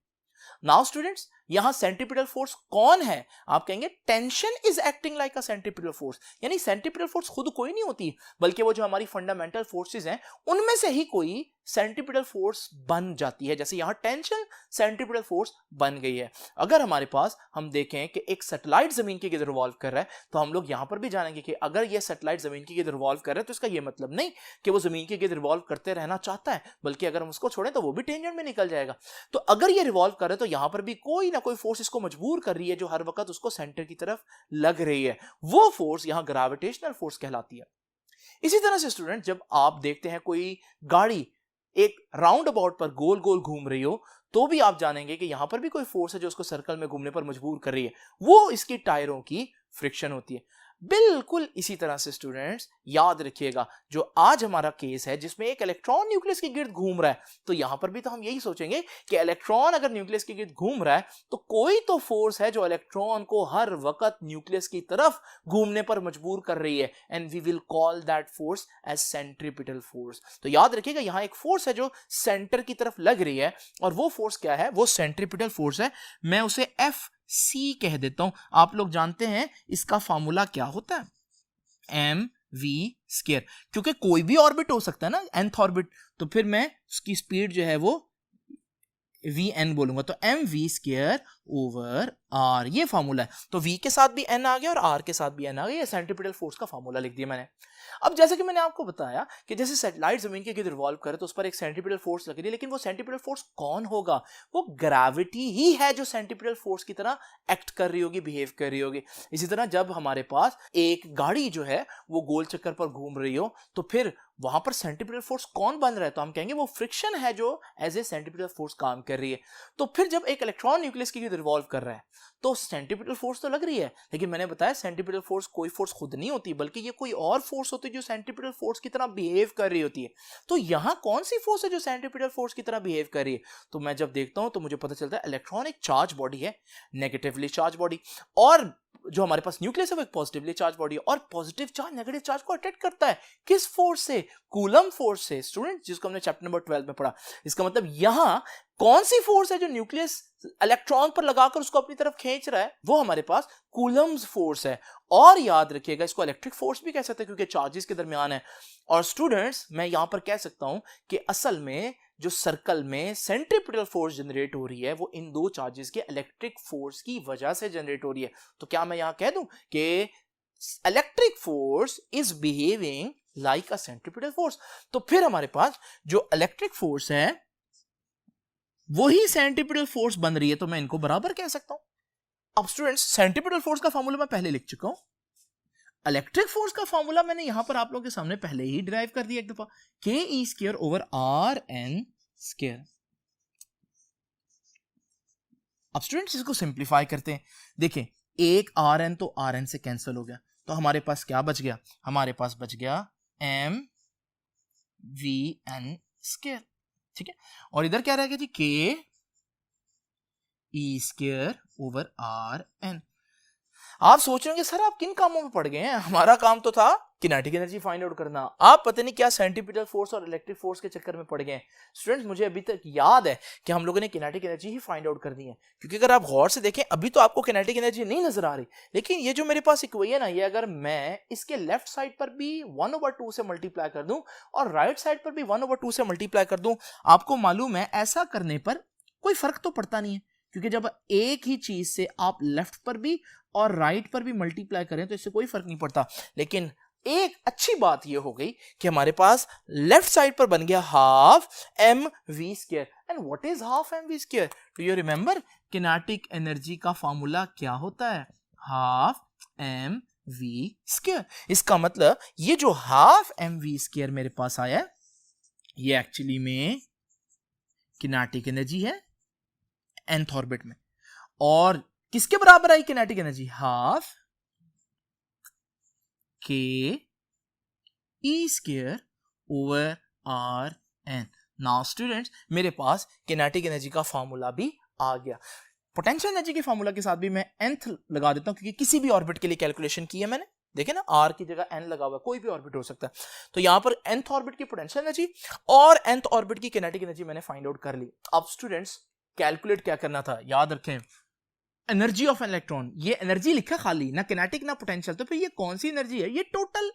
नाउ स्टूडेंट्स, यहां सेंट्रीपिटल फोर्स कौन है? आप कहेंगे tension is acting like a centripetal force. यानी सेंट्रीपिटल फोर्स खुद कोई नहीं होती, बल्कि वो जो हमारी फंडामेंटल फोर्सेस हैं उनमें से ही कोई सेंट्रीपिटल फोर्स बन जाती है। जैसे यहां टेंशन सेंट्रीपिटल फोर्स बन गई है। अगर हमारे पास हम देखें कि एक सैटेलाइट जमीन के गिर्द रिवॉल्व कर रहा है, तो हम लोग यहां पर भी जानेंगे कि अगर यह सैटेलाइट जमीन के गिर्द रिवॉल्व कर रहा है, तो इसका यह मतलब नहीं कि वो जमीन के गिर्द रिवॉल्व करते रहना चाहता है, बल्कि अगर हम उसको छोड़ें तो वो भी टेंजेंट में निकल जाएगा। तो अगर ये रिवॉल्व कर रहा है, तो यहां पर भी कोई ना कोई फोर्स इसको मजबूर कर रही है जो हर वक्त उसको सेंटर की तरफ लग रही है। वो फोर्स यहां ग्रेविटेशनल फोर्स कहलाती है। इसी तरह से स्टूडेंट, जब आप देखते हैं कोई गाड़ी एक राउंड अबाउट पर गोल गोल घूम रही हो, तो भी आप जानेंगे कि यहां पर भी कोई फोर्स है जो उसको सर्कल में घूमने पर मजबूर कर रही है। वो इसकी टायरों की फ्रिक्शन होती है। बिल्कुल इसी तरह से स्टूडेंट्स याद रखिएगा, जो आज हमारा केस है जिसमें एक इलेक्ट्रॉन न्यूक्लियस के गिर्द घूम रहा है, तो यहां पर भी तो हम यही सोचेंगे कि इलेक्ट्रॉन अगर न्यूक्लियस के गिर्द घूम रहा है, तो कोई तो फोर्स है जो इलेक्ट्रॉन को हर वक्त न्यूक्लियस की तरफ घूमने पर मजबूर कर रही है, and we will call that force as centripetal force. तो याद रखिएगा, यहां एक फोर्स है जो सेंटर की तरफ लग रही है, और वो फोर्स क्या है? वो सेंट्रीपिटल फोर्स है। मैं उसे एफ सी कह देता हूं। आप लोग जानते हैं इसका फॉर्मूला क्या होता है? M V square. क्योंकि कोई भी ऑर्बिट हो सकता है ना, nth ऑर्बिट, तो फिर मैं उसकी स्पीड जो है वो वी एन बोलूंगा, तो M V square over R, ये फॉर्मूला है। तो v के साथ भी n आ गया और r के साथ भी n आ गया। ये सेंट्रीपिटल फोर्स का फॉर्मूला लिख दिया मैंने। अब जैसे कि मैंने आपको बताया कि जैसे सैटेलाइट जमीन के गिर्द रिवॉल्व करे तो उस पर एक सेंट्रीपिटल फोर्स लग रही है, लेकिन वो सेंट्रीपिटल फोर्स कौन होगा? वो ग्रेविटी ही है जो सेंट्रीपिटल फोर्स की तरह एक्ट कर रही होगी, बिहेव कर रही होगी। इसी तरह जब हमारे पास एक गाड़ी जो है वो गोल चक्कर पर घूम रही हो, तो फिर वहां पर सेंट्रीपिटल फोर्स कौन बन रहा है? तो हम कहेंगे वो फ्रिक्शन है जो एज ए सेंट्रीपिटल फोर्स काम कर रही है। तो फिर जब एक इलेक्ट्रॉन न्यूक्लियस के गिर्द रिवॉल्व कर रहा है, तो सेंट्रीपिटल फोर्स तो लग रही है, लेकिन मैंने बताया सेंट्रीपिटल फोर्स कोई फोर्स खुद नहीं होती, बल्कि ये कोई और फोर्स होती है जो सेंट्रीपिटल फोर्स की तरह बिहेव कर रही होती है। तो यहां कौन सी फोर्स है जो सेंट्रीपिटल फोर्स की तरह बिहेव कर रही है? तो मैं जब देखता हूं तो मुझे पता चलता है इलेक्ट्रॉन एक चार्ज बॉडी है, नेगेटिवली चार्ज बॉडी, और जो हमारे पास न्यूक्लियस है वो एक पॉजिटिवली चार्ज बॉडी है, और पॉजिटिव चार्ज नेगेटिव चार्ज को अट्रैक्ट करता है। किस फोर्स से? कूलम फोर्स से स्टूडेंट, जिसको हमने चैप्टर नंबर 12 में पढ़ा। इसका मतलब यहां कौन सी फोर्स है जो न्यूक्लियस इलेक्ट्रॉन पर लगाकर उसको अपनी तरफ खींच रहा है? वो हमारे पास कूलम्स फोर्स है। और याद रखिएगा, इसको इलेक्ट्रिक फोर्स भी कह सकते हैं क्योंकि चार्जेस के दरमियान है। और स्टूडेंट्स, मैं यहां पर कह सकता हूं कि असल में जो सर्कल में सेंट्रीपिटल फोर्स जनरेट हो रही है वो इन दो चार्जेस के इलेक्ट्रिक फोर्स की वजह से जनरेट हो रही है। तो क्या मैं यहां कह दूं कि electric force is behaving like a centripetal force? तो फिर हमारे पास जो इलेक्ट्रिक फोर्स है वही सेंट्रीपिटल फोर्स बन रही है, तो मैं इनको बराबर कह सकता हूं। अब स्टूडेंट्स, सेंट्रीपिटल फोर्स का फॉर्मूला मैं पहले लिख चुका हूं। इलेक्ट्रिक फोर्स का फॉर्मूला मैंने यहां पर आप लोगों के सामने पहले ही डिराइव कर दिया एक दफा, K E square over R N square. अब स्टूडेंट्स इसको सिंप्लीफाई करते हैं। देखें, एक आर एन तो आर एन से कैंसिल हो गया, तो हमारे पास क्या बच गया? हमारे पास बच गया एम वी एन स्क्वायर। ठीक है, और इधर क्या रहेगा जी? के E square over R N. आप सोच रहे होंगे सर आप किन कामों में पड़ गए हैं? हमारा काम तो था किनेटिक एनर्जी फाइंड आउट करना, आप पता नहीं क्या सेंट्रीपिटल फोर्स और इलेक्ट्रिक फोर्स के चक्कर में पड़ गए हैं। स्टूडेंट्स, मुझे अभी तक याद है कि हम लोगों ने किनेटिक एनर्जी ही फाइंड आउट करनी है, क्योंकि अगर आप गौर से देखें अभी तो आपको किनेटिक एनर्जी नहीं नजर आ रही, लेकिन ये जो मेरे पास इक्वेशन है, ये अगर मैं इसके लेफ्ट साइड पर भी 1/2 से मल्टीप्लाई कर दूं और राइट साइड पर भी 1/2 से मल्टीप्लाई कर दूं, आपको मालूम है ऐसा करने पर कोई फर्क तो पड़ता नहीं है, क्योंकि जब एक ही चीज से आप लेफ्ट पर भी और राइट पर भी मल्टीप्लाई करें तो इससे कोई फर्क नहीं पड़ता। लेकिन एक अच्छी बात ये हो गई कि हमारे पास लेफ्ट साइड पर बन गया half M V square. And what is half M V square? Do you remember kinetic energy का फॉर्मूला क्या होता है? Half M V square. इसका मतलब ये जो हाफ एम वी स्क्वायर मेरे पास आया है, ये एक्चुअली में किनेटिक एनर्जी है nth ऑर्बिट में। और किसके बराबर आई kinetic energy? Half K E square over R N. Now students, मेरे पास किनेटिक एनर्जी का फॉर्मूला भी आ गया। पोटेंशियल एनर्जी के फॉर्मूला के साथ भी मैं nth लगा देता हूं, क्योंकि किसी भी ऑर्बिट के लिए कैलकुलेशन की है मैंने। देखे ना, r की जगह n लगा हुआ है, कोई भी ऑर्बिट हो सकता है। तो यहां पर nth ऑर्बिट की पोटेंशियल एनर्जी और nth ऑर्बिट की किनेटिक एनर्जी मैंने फाइंड आउट कर ली। अब स्टूडेंट्स, कैलकुलेट क्या करना था, याद रखें, एनर्जी ऑफ इलेक्ट्रॉन। ये एनर्जी लिखा खाली, ना किनेटिक ना पोटेंशियल, तो फिर ये कौन सी एनर्जी है? ये टोटल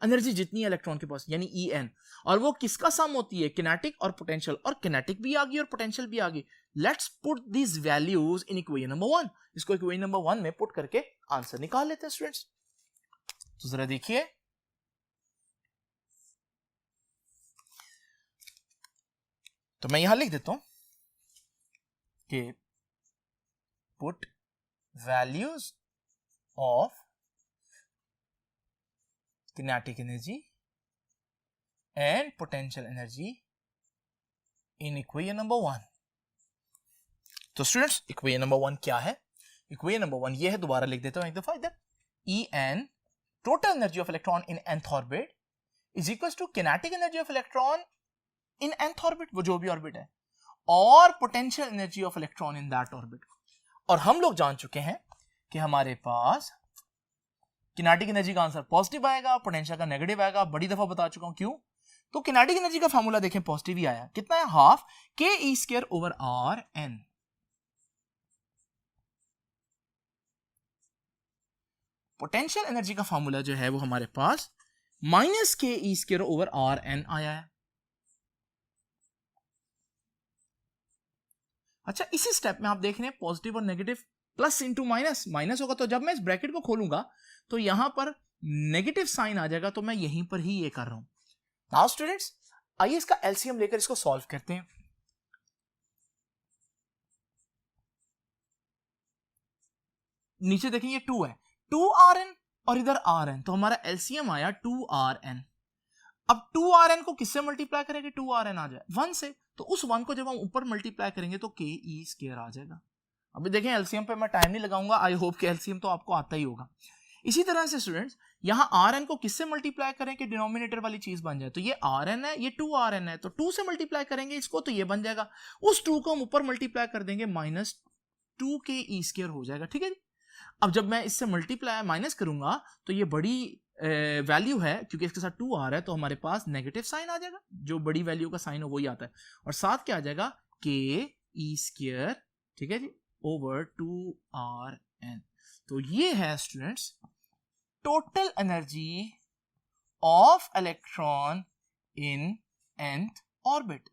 एनर्जी जितनी है इलेक्ट्रॉन के पास, यानी ई एन। और वो किसका सम होती है? किनेटिक और पोटेंशियल। और किनेटिक भी आ गई और पोटेंशियल भी आ गई। Let's put these values in equation number 1। इसको इक्वेशन नंबर 1 में पुट करके आंसर निकाल लेते हैं स्टूडेंट्स। तो जरा देखिए, तो मैं यहां लिख देता हूं कि put values of kinetic energy and potential energy in equation number 1। तो स्टूडेंट्स, इक्वेशन नंबर 1 क्या है? इक्वेशन नंबर 1 ये है, दोबारा लिख देता हूं एक दफा इधर। E n total energy of electron in nth orbit is equals to kinetic energy of electron in nth orbit, वो जो भी ऑर्बिट है, और potential energy of electron in that orbit। और हम लोग जान चुके हैं कि हमारे पास किनेटिक एनर्जी का आंसर पॉजिटिव आएगा, पोटेंशियल का नेगेटिव आएगा। बड़ी दफा बता चुका हूं क्यों। तो किनेटिक एनर्जी का फॉर्मूला देखें, पॉजिटिव ही आया। कितना है? Half K E square over R N. Potential energy का फॉर्मूला जो है वो हमारे पास minus K E square over R N आया है। अच्छा, इसी स्टेप में आप देख रहे हैं पॉजिटिव और negative, plus into minus. Minus होगा तो जब मैं इस ब्रैकेट को खोलूंगा तो यहां पर नेगेटिव साइन आ जाएगा, तो मैं यहीं पर ही ये कर रहा हूं। नाउ स्टूडेंट्स, आइए इसका एलसीएम लेकर इसको सॉल्व करते हैं। नीचे देखेंगे 2 है, 2rn और इधर rn, तो हमारा एलसीएम आया 2rn। अब 2rn को किससे मल्टीप्लाई करेंगे? 2rn आ जाए 1 से, तो उस 1 को जब हम ऊपर मल्टीप्लाई करेंगे तो के ई स्क्वायर आ जाएगा। अभी देखें, एलसीएम पे मैं टाइम नहीं लगाऊंगा, आई होप कि एलसीएम तो आपको आता ही होगा। इसी तरह से स्टूडेंट्स, यहां rn को किससे मल्टीप्लाई करें कि डिनोमिनेटर वाली चीज बन जाए? तो ये rn है, ये 2rn है, तो 2 से मल्टीप्लाई करेंगे इसको तो ये बन जाएगा। उस 2 को हम ऊपर मल्टीप्लाई कर देंगे, माइनस 2 के ई स्क्वायर हो जाएगा। ठीक है जी। अब जब मैं इससे मल्टीप्लाई माइनस करूंगा तो ये बड़ी वैल्यू है, क्योंकि इसके साथ 2 आ रहा है, तो हमारे पास नेगेटिव साइन आ जाएगा। जो बड़ी वैल्यू का साइन हो वही आता है, और साथ क्या आ जाएगा? के ई स्क्वायर, ठीक है जी, ओवर 2rn। तो ये है students total energy of electron in nth orbit.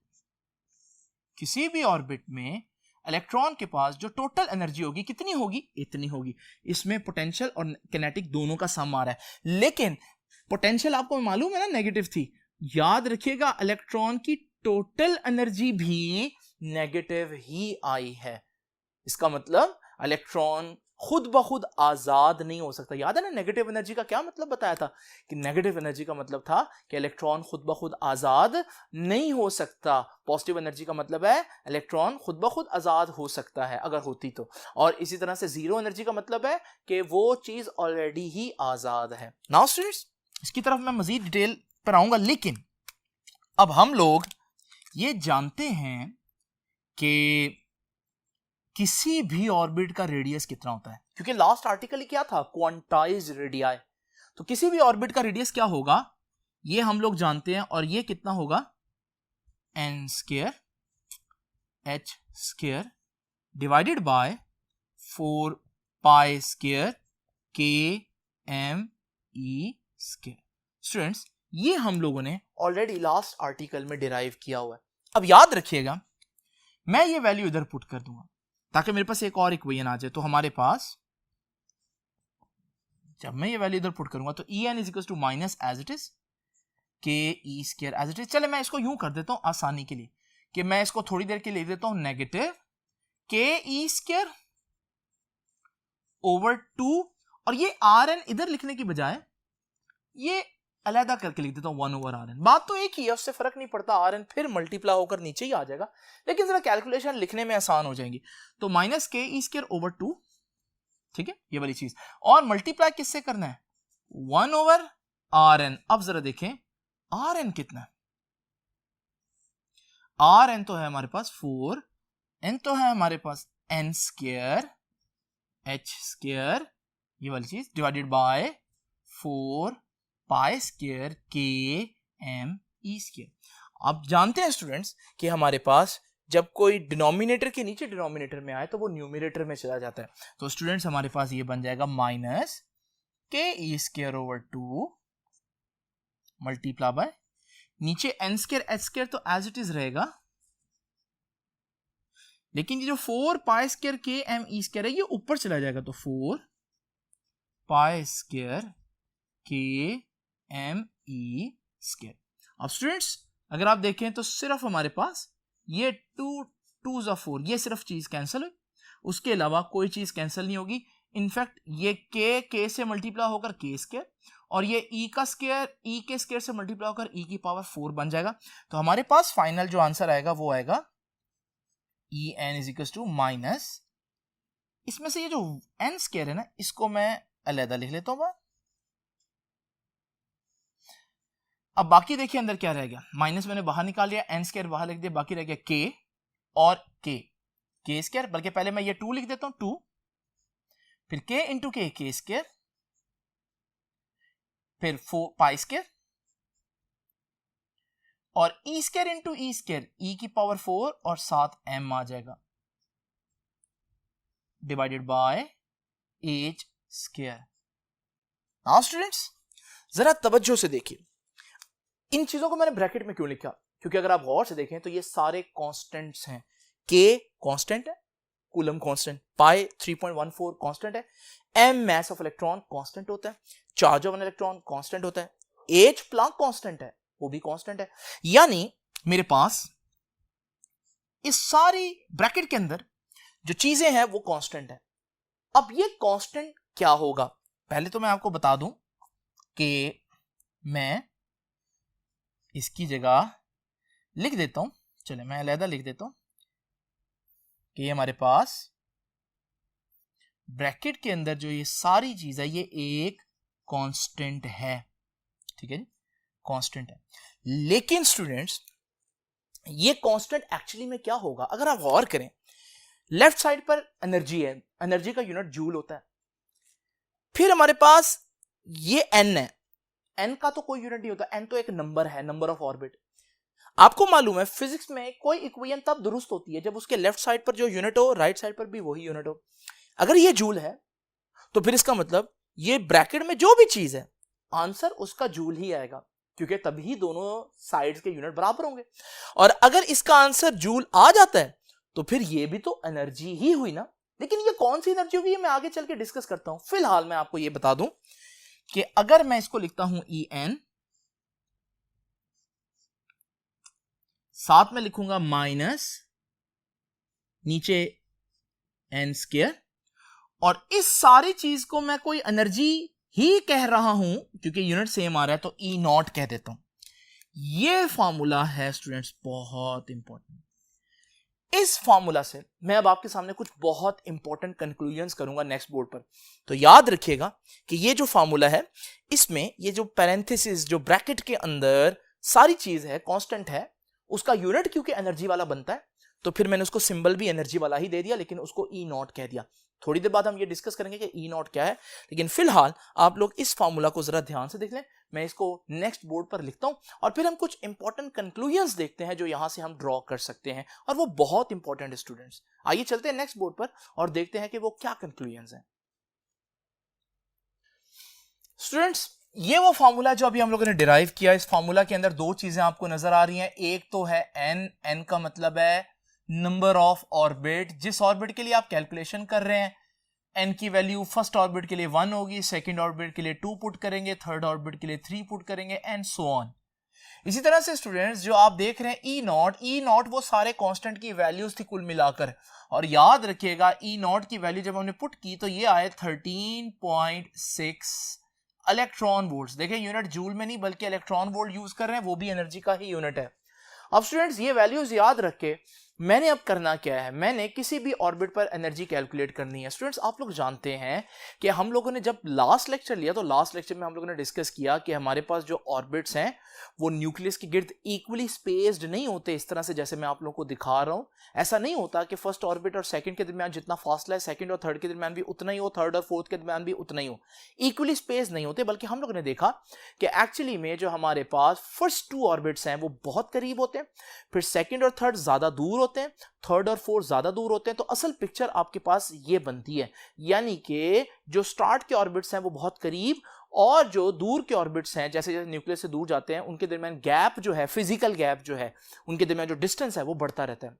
किसी भी ऑर्बिट में इलेक्ट्रॉन के पास जो टोटल एनर्जी होगी कितनी होगी? इतनी होगी। इसमें पोटेंशियल और किनेटिक दोनों का सम आ रहा है, लेकिन पोटेंशियल आपको मालूम है ना नेगेटिव थी। याद रखिएगा, इलेक्ट्रॉन की टोटल एनर्जी भी नेगेटिव ही आई है। इसका मतलब इलेक्ट्रॉन खुद ब खुद आजाद नहीं हो सकता। याद है ना नेगेटिव एनर्जी का क्या मतलब बताया था? कि नेगेटिव एनर्जी का मतलब था कि इलेक्ट्रॉन खुद ब खुद आजाद नहीं हो सकता। पॉजिटिव एनर्जी का मतलब है इलेक्ट्रॉन खुद ब खुद आजाद हो सकता है अगर होती तो। और इसी तरह से जीरो एनर्जी का मतलब है कि वो चीज ऑलरेडी ही आजाद है। नाउ स्टूडेंट्स, इसकी तरफ मैं मजीद डिटेल पर आऊंगा, लेकिन अब हम लोग ये जानते हैं कि किसी भी ऑर्बिट का रेडियस कितना होता है, क्योंकि लास्ट आर्टिकल ही क्या था? Quantized radii. तो किसी भी ऑर्बिट का रेडियस क्या होगा ये हम लोग जानते हैं, और ये कितना होगा? n square h square divided by 4 pi square k m e square. Students, ये हम लोगों ने ऑलरेडी लास्ट आर्टिकल में डिराइव किया हुआ है। अब याद रखिएगा, मैं ये वैल्यू इधर पुट कर दूंगा ताकि मेरे पास एक और इक्वेशन आ जाए। तो हमारे पास जब मैं ये वैल्यू इधर पुट करूंगा तो E N is equal to minus as it is K E square as it is. चले मैं इसको यूं कर देता हूं आसानी के लिए कि मैं इसको थोड़ी देर के लिए लिख देता हूं नेगेटिव के ई स्क्वायर ओवर 2, और ये आर एन इधर लिखने की बजाय ये अलहदा करके लिख देता हूं 1 ओवर आर एन। बात तो एक ही है, उससे फर्क नहीं पड़ता, आर एन फिर मल्टीप्लाई होकर नीचे ही आ जाएगा, लेकिन जरा कैलकुलेशन लिखने में आसान हो जाएंगी। तो minus K E square over 2, ठीक है, ये वाली चीज, और मल्टीप्लाई किससे करना है 1 ओवर आर एन। अब जरा देखें आर एन कितना है, आर एन तो है हमारे पास 4, एन तो है हमारे पास एन स्क्वायर एच स्क्वायर, ये वाली चीज डिवाइडेड बाय 4 पाई स्क्वायर के एम ई स्क्वायर। आप जानते हैं स्टूडेंट्स कि हमारे पास जब कोई डिनोमिनेटर के नीचे डिनोमिनेटर में आए तो वो न्यूमिनेटर में चला जाता है। तो स्टूडेंट्स हमारे पास ये बन जाएगा minus K E square over 2 multiply by नीचे एन स्क्वायर एच स्क्वायर तो एज इट इज रहेगा, लेकिन ये जो 4 पाई स्क्वायर के एम ई स्क्वायर है ये ऊपर चला जाएगा, तो 4 पाई स्क्वायर के एम ई स्क्वायर। अब स्टूडेंट्स अगर आप देखें तो सिर्फ हमारे पास ये 2 2 4 ये सिर्फ चीज कैंसिल हुई, उसके अलावा कोई चीज कैंसिल नहीं होगी। इनफैक्ट ये के से मल्टीप्लाई होकर के स्क्वायर, और ये ई का स्क्वायर ई के स्क्वायर से मल्टीप्लाई होकर ई की पावर 4 बन जाएगा। तो हमारे पास फाइनल जो आंसर आएगा वो आएगा E N is equal to minus, इसमें से ये जो एन स्क्वायर है ना इसको मैं अलग लिख लेता हूं। अब बाकी देखिए अंदर क्या रह गया, माइनस मैंने बाहर निकाल लिया, एन स्क्वायर बाहर लिख दिया, बाकी रह गया के और के स्क्वायर, बल्कि पहले मैं ये 2 लिख देता हूं 2, फिर के इंटू के स्क्वायर, फिर 4 पाई स्क्वायर और E square into E square ई की पावर 4 और साथ एम आ जाएगा divided by H square. Now students जरा तवज्जो से देखिए, इन चीजों को मैंने ब्रैकेट में क्यों लिखा, क्योंकि अगर आप गौर से देखें तो ये सारे कांस्टेंट्स हैं। के कांस्टेंट है, कूलम कांस्टेंट, पाई 3.14 कांस्टेंट है, M mass of electron constant होता है, charge of an electron constant होता है, एच प्लैंक कांस्टेंट है वो भी कांस्टेंट है। यानी मेरे पास इस सारी ब्रैकेट के अंदर जो चीजें हैं वो कांस्टेंट है। अब ये कांस्टेंट क्या होगा, पहले तो मैं आपको बता दूं कि मैं इसकी जगह लिख देता हूं, चले मैं अलहदा लिख देता हूं कि हमारे पास ब्रैकेट के अंदर जो ये सारी चीज है ये एक कांस्टेंट है, ठीक है जी, कांस्टेंट है। लेकिन स्टूडेंट्स ये कांस्टेंट एक्चुअली में क्या होगा, अगर आप गौर करें लेफ्ट साइड पर एनर्जी है, एनर्जी का यूनिट जूल होता है, फिर हमारे पास ये एन है, एन का तो कोई यूनिट नहीं होता, एन तो एक नंबर है, नंबर ऑफ ऑर्बिट। आपको मालूम है फिजिक्स में कोई इक्वेशन तब दुरुस्त होती है जब उसके लेफ्ट साइड पर जो यूनिट हो राइट साइड पर भी वही यूनिट हो। अगर ये जूल है तो फिर इसका मतलब ये ब्रैकेट में जो भी चीज है आंसर उसका जूल ही आएगा, क्योंकि तभी दोनों साइड्स के यूनिट बराबर होंगे। और अगर इसका आंसर जूल आ जाता है तो फिर ये भी तो एनर्जी ही हुई ना। लेकिन ये कौन सी एनर्जी होगी ये मैं आगे चल के डिस्कस करता हूं। फिलहाल मैं आपको ये बता दूं कि अगर मैं इसको लिखता हूं ई एन, साथ में लिखूंगा माइनस नीचे एन स्क्वायर, और इस सारी चीज को मैं कोई एनर्जी ही कह रहा हूं क्योंकि यूनिट सेम आ रहा है तो ई नॉट कह देता हूं। ये फॉर्मूला है स्टूडेंट्स बहुत इंपॉर्टेंट। इस फॉर्मूला से मैं अब आपके सामने कुछ बहुत इंपॉर्टेंट कंक्लूजन्स करूंगा नेक्स्ट बोर्ड पर। तो याद रखिएगा कि ये जो फॉर्मूला है इसमें ये जो पैरेंथेसिस जो ब्रैकेट के अंदर सारी चीज है कांस्टेंट है, उसका यूनिट क्योंकि एनर्जी वाला बनता है तो फिर मैंने उसको सिंबल भी एनर्जी वाला ही दे दिया, लेकिन उसको ई नॉट कह दिया। थोड़ी देर बाद हम ये डिस्कस करेंगे कि ई नॉट क्या है, लेकिन फिलहाल आप लोग इस फॉर्मूला को जरा ध्यान से देख लें। मैं इसको नेक्स्ट बोर्ड पर लिखता हूं और फिर हम कुछ इंपॉर्टेंट कंक्लूजन्स देखते हैं जो यहां से हम ड्रॉ कर सकते हैं, और वो बहुत इंपॉर्टेंट है स्टूडेंट्स। आइए चलते हैं नेक्स्ट बोर्ड पर और देखते हैं कि वो क्या कंक्लूजन्स हैं। स्टूडेंट्स ये वो फॉर्मूला जो अभी हम लोगों ने डिराइव किया, इस फॉर्मूला के अंदर दो चीजें आपको नजर आ रही हैं। एक तो है एन, एन का मतलब है नंबर ऑफ ऑर्बिट, जिस ऑर्बिट के लिए आप कैलकुलेशन कर रहे हैं एन की वैल्यू फर्स्ट ऑर्बिट के लिए 1 होगी, सेकंड ऑर्बिट के लिए 2 पुट करेंगे, थर्ड ऑर्बिट के लिए 3 पुट करेंगे एंड सो ऑन। इसी तरह से स्टूडेंट्स जो आप देख रहे हैं ई नॉट वो सारे कांस्टेंट की वैल्यूज थी कुल मिलाकर, और याद रखिएगा ई नॉट की वैल्यू जब हमने पुट की तो ये आए 13.6 इलेक्ट्रॉन वोल्ट्स। देखिए यूनिट जूल में नहीं बल्कि इलेक्ट्रॉन वोल्ट यूज कर रहे हैं, वो भी एनर्जी का ही यूनिट है। अब स्टूडेंट्स ये वैल्यूज याद रख के मैंने अब करना क्या है, मैंने किसी भी ऑर्बिट पर एनर्जी कैलकुलेट करनी है। स्टूडेंट्स आप लोग जानते हैं कि हम लोगों ने जब लास्ट लेक्चर लिया तो लास्ट लेक्चर में हम लोगों ने डिस्कस किया कि हमारे पास जो ऑर्बिट्स हैं वो न्यूक्लियस के गिर्द इक्वली स्पेस्ड नहीं होते इस तरह से जैसे मैं आप लोगों को दिखा रहा हूं। ऐसा नहीं होता कि फर्स्ट ऑर्बिट और सेकंड के दरमियान जितना फासला है सेकंड और थर्ड के दरमियान भी उतना ही हो, थर्ड और फोर्थ के दरमियान भी उतना ही हो, इक्वली स्पेस नहीं होते। बल्कि हम लोगों ने देखा कि एक्चुअली में जो हमारे पास फर्स्ट 2 ऑर्बिट्स हैं वो बहुत करीब होते हैं, फिर सेकंड और थर्ड ज्यादा दूर होते हैं, थर्ड और फोर्थ ज्यादा दूर होते हैं। तो असल पिक्चर आपके पास ये बनती है, यानी कि जो स्टार्ट के ऑर्बिट्स हैं वो बहुत करीब और जो दूर के ऑर्बिट्स हैं जैसे जैसे न्यूक्लियस से दूर जाते हैं उनके दरमियान गैप जो है, फिजिकल गैप जो है, उनके दरमियान जो डिस्टेंस है वो बढ़ता रहता है।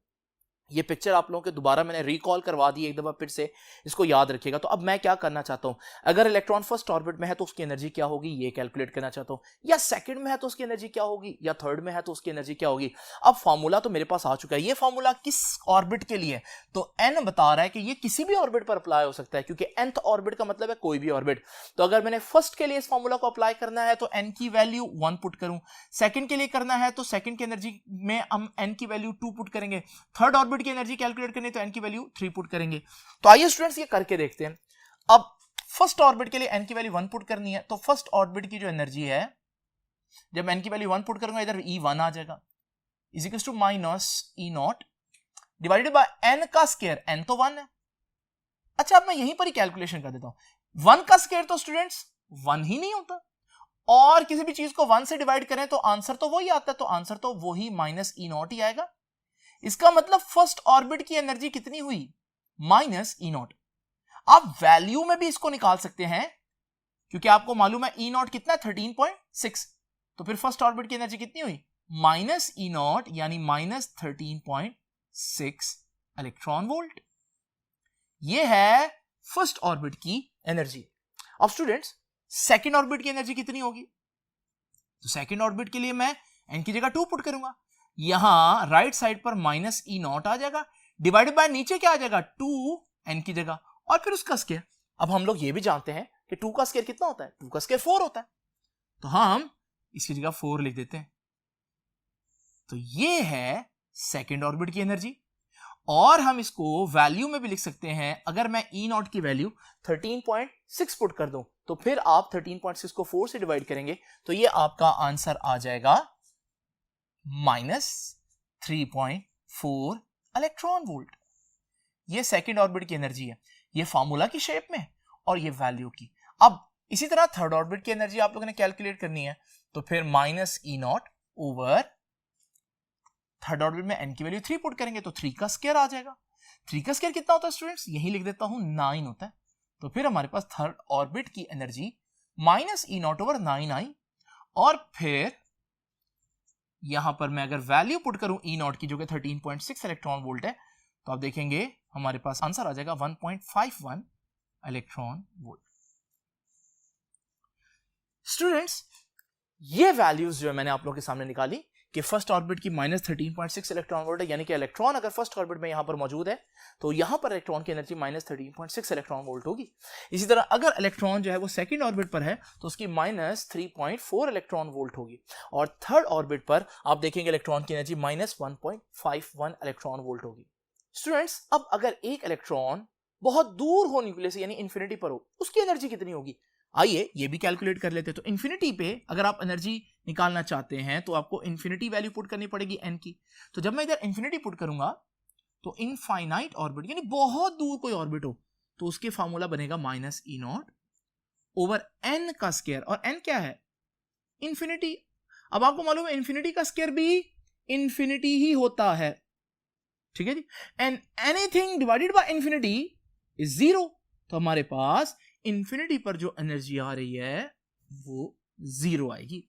ये पिक्चर आप लोगों के दोबारा मैंने रिकॉल करवा दी एक दफा, फिर से इसको याद रखिएगा। तो अब मैं क्या करना चाहता हूं, अगर इलेक्ट्रॉन फर्स्ट ऑर्बिट में है तो उसकी एनर्जी क्या होगी ये कैलकुलेट करना चाहता हूं, या सेकंड में है तो उसकी एनर्जी क्या होगी, या थर्ड में है तो उसकी एनर्जी क्या होगी। अब फार्मूला तो मेरे पास आ चुका है। ये फार्मूला किस ऑर्बिट के लिए, तो एन बता रहा है कि ये किसी भी ऑर्बिट पर अप्लाई हो सकता है, क्योंकि nth ऑर्बिट का मतलब है कोई भी ऑर्बिट। तो अगर मैंने फर्स्ट के लिए इस फार्मूला को अप्लाई करना है तो एन की वैल्यू 1 पुट करूं, सेकंड के लिए करना है तो सेकंड की एनर्जी में हम एन की वैल्यू 2 पुट करेंगे, थर्ड ऑर्बिट की एनर्जी कैलकुलेट करनी तो एन की वैल्यू 3 पुट करेंगे। तो आइए स्टूडेंट्स ये करके देखते हैं। अब फर्स्ट ऑर्बिट के लिए एन की वैल्यू 1 पुट करनी है, तो फर्स्ट ऑर्बिट की जो एनर्जी है जब एन की वैल्यू 1 पुट करूंगा इधर E1 आ जाएगा, is equal to minus E not divided by N का स्क्वायर, एन तो 1 है। अच्छा अब मैं यहीं पर ही कैलकुलेशन कर देता हूं। 1 का स्क्वायर तो स्टूडेंट्स 1 ही नहीं होता, और किसी भी चीज को 1 से डिवाइड करें तो आंसर तो वही आता है, तो आंसर तो वही माइनस ई नॉट ही आएगा। इसका मतलब फर्स्ट ऑर्बिट की एनर्जी कितनी हुई, माइनस ई नॉट। आप वैल्यू में भी इसको निकाल सकते हैं क्योंकि आपको मालूम है ई नॉट कितना है 13.6, तो फिर फर्स्ट ऑर्बिट की एनर्जी कितनी हुई माइनस ई नॉट यानी माइनस 13.6 इलेक्ट्रॉन वोल्ट। ये है फर्स्ट ऑर्बिट की एनर्जी। अब स्टूडेंट्स सेकंड ऑर्बिट की एनर्जी कितनी होगी, तो सेकंड ऑर्बिट के लिए मैं एन की जगह 2 पुट करूंगा, यहां राइट साइड पर माइनस ई नॉट आ जाएगा, डिवाइडेड बाय नीचे क्या आ जाएगा 2 एन की जगह और फिर उसका स्क्वायर। अब हम लोग ये भी जानते हैं कि 2 का स्क्वायर कितना होता है, 2 का स्क्वायर 4 होता है, तो हम इसकी जगह 4 लिख देते हैं। तो ये है सेकेंड ऑर्बिट की एनर्जी, और हम इसको वैल्यू में भी लिख सकते हैं। अगर मैं ई नॉट की वैल्यू 13.6 पुट कर दूं तो फिर आप 13.6 को 4 से डिवाइड करेंगे तो ये आपका आंसर आ जाएगा माइनस 3.4 इलेक्ट्रॉन वोल्ट। ये सेकेंड ऑर्बिट की एनर्जी है, ये फार्मूला की शेप में और ये वैल्यू की। अब इसी तरह थर्ड ऑर्बिट की एनर्जी आप लोगों ने कैलकुलेट करनी है, तो फिर minus E not over third orbit में एन की वैल्यू 3 पुट करेंगे तो 3 का स्क्वायर आ जाएगा। 3 का स्क्वायर कितना होता है स्टूडेंट्स, यही लिख देता हूं 9 होता है। तो फिर हमारे पास थर्ड ऑर्बिट की energy minus E not over 9 आई, और फिर यहां पर मैं अगर वैल्यू पुट करूं ई नॉट की जो कि 13.6 इलेक्ट्रॉन वोल्ट है, तो आप देखेंगे हमारे पास आंसर आ जाएगा 1.51 इलेक्ट्रॉन वोल्ट। स्टूडेंट्स ये वैल्यूज जो है मैंने आप लोगों के सामने निकाली कि फर्स्ट ऑर्बिट की माइनस 13.6 इलेक्ट्रॉन वोल्ट है, यानी कि इलेक्ट्रॉन अगर फर्स्ट ऑर्बिट में यहां पर मौजूद है तो यहां पर इलेक्ट्रॉन की एनर्जी माइनस 13.6 इलेक्ट्रॉन वोल्ट होगी। इसी तरह अगर इलेक्ट्रॉन जो है वो सेकंड ऑर्बिट पर है तो उसकी माइनस 3.4 इलेक्ट्रॉन वोल्ट होगी, और थर्ड ऑर्बिट पर आप देखेंगे इलेक्ट्रॉन की एनर्जी माइनस 1.51 इलेक्ट्रॉन वोल्ट होगी। स्टूडेंट्स अब अगर एक इलेक्ट्रॉन बहुत दूर हो न्यूक्लियस से यानी इंफिनिटी पर हो, उसकी एनर्जी कितनी होगी, आइए ये भी कैलकुलेट कर लेते हैं। तो इंफिनिटी पे अगर आप एनर्जी निकालना चाहते हैं तो आपको इंफिनिटी वैल्यू पुट करनी पड़ेगी एन की। तो जब मैं इधर इंफिनिटी पुट करूंगा तो इनफाइनाइट ऑर्बिट यानी बहुत दूर कोई ऑर्बिट हो तो उसके फार्मूला बनेगा minus E not over N का स्क्वायर, और एन क्या है इंफिनिटी। अब आपको मालूम है इंफिनिटी का स्क्वायर भी इंफिनिटी ही होता है, ठीक है जी, and anything divided by infinity is 0। तो हमारे पास इंफिनिटी पर जो एनर्जी आ रही है वो 0 आएगी।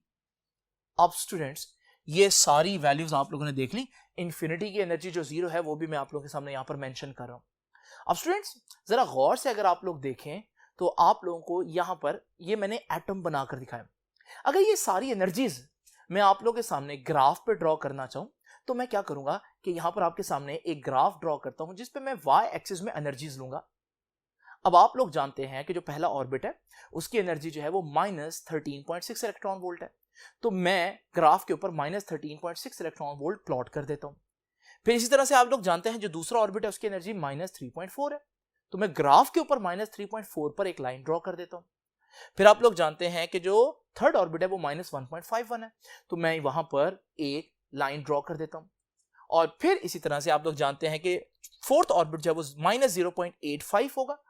अब स्टूडेंट्स ये सारी वैल्यूज आप लोगों ने देख ली, इंफिनिटी की एनर्जी जो 0 है वो भी मैं आप लोगों के सामने यहां पर मेंशन कर रहा हूं। अब स्टूडेंट्स जरा गौर से अगर आप लोग देखें तो आप लोगों को यहां पर ये मैंने एटम बनाकर दिखाया। अगर ये सारी एनर्जीज मैं आप लोगों के सामने ग्राफ पे ड्रॉ करना चाहूं तो मैं क्या करूंगा कि यहां पर आपके सामने एक ग्राफ ड्रॉ करता हूं जिसपे मैं वाई एक्सिस में एनर्जीज लूंगा। अब आप लोग जानते हैं कि जो पहला ऑर्बिट है उसकी एनर्जी जो है वो -13.6 इलेक्ट्रॉन वोल्ट है। तो मैं ग्राफ के ऊपर -13.6 इलेक्ट्रॉन वोल्ट प्लॉट कर देता हूं। फिर इसी तरह से आप लोग जानते हैं जो दूसरा ऑर्बिट है उसकी एनर्जी -3.4 है। तो मैं ग्राफ के ऊपर -3.4 पर एक लाइन ड्रॉ कर देता हूं। फिर आप लोग जानते हैं कि जो थर्ड ऑर्बिट है वो -1.51 है। तो मैं वहां पर एक लाइन ड्रॉ कर देता हूं। और फिर इसी तरह से आप लोग जानते हैं कि फोर्थ ऑर्बिट जो है वो -0.85 होगा।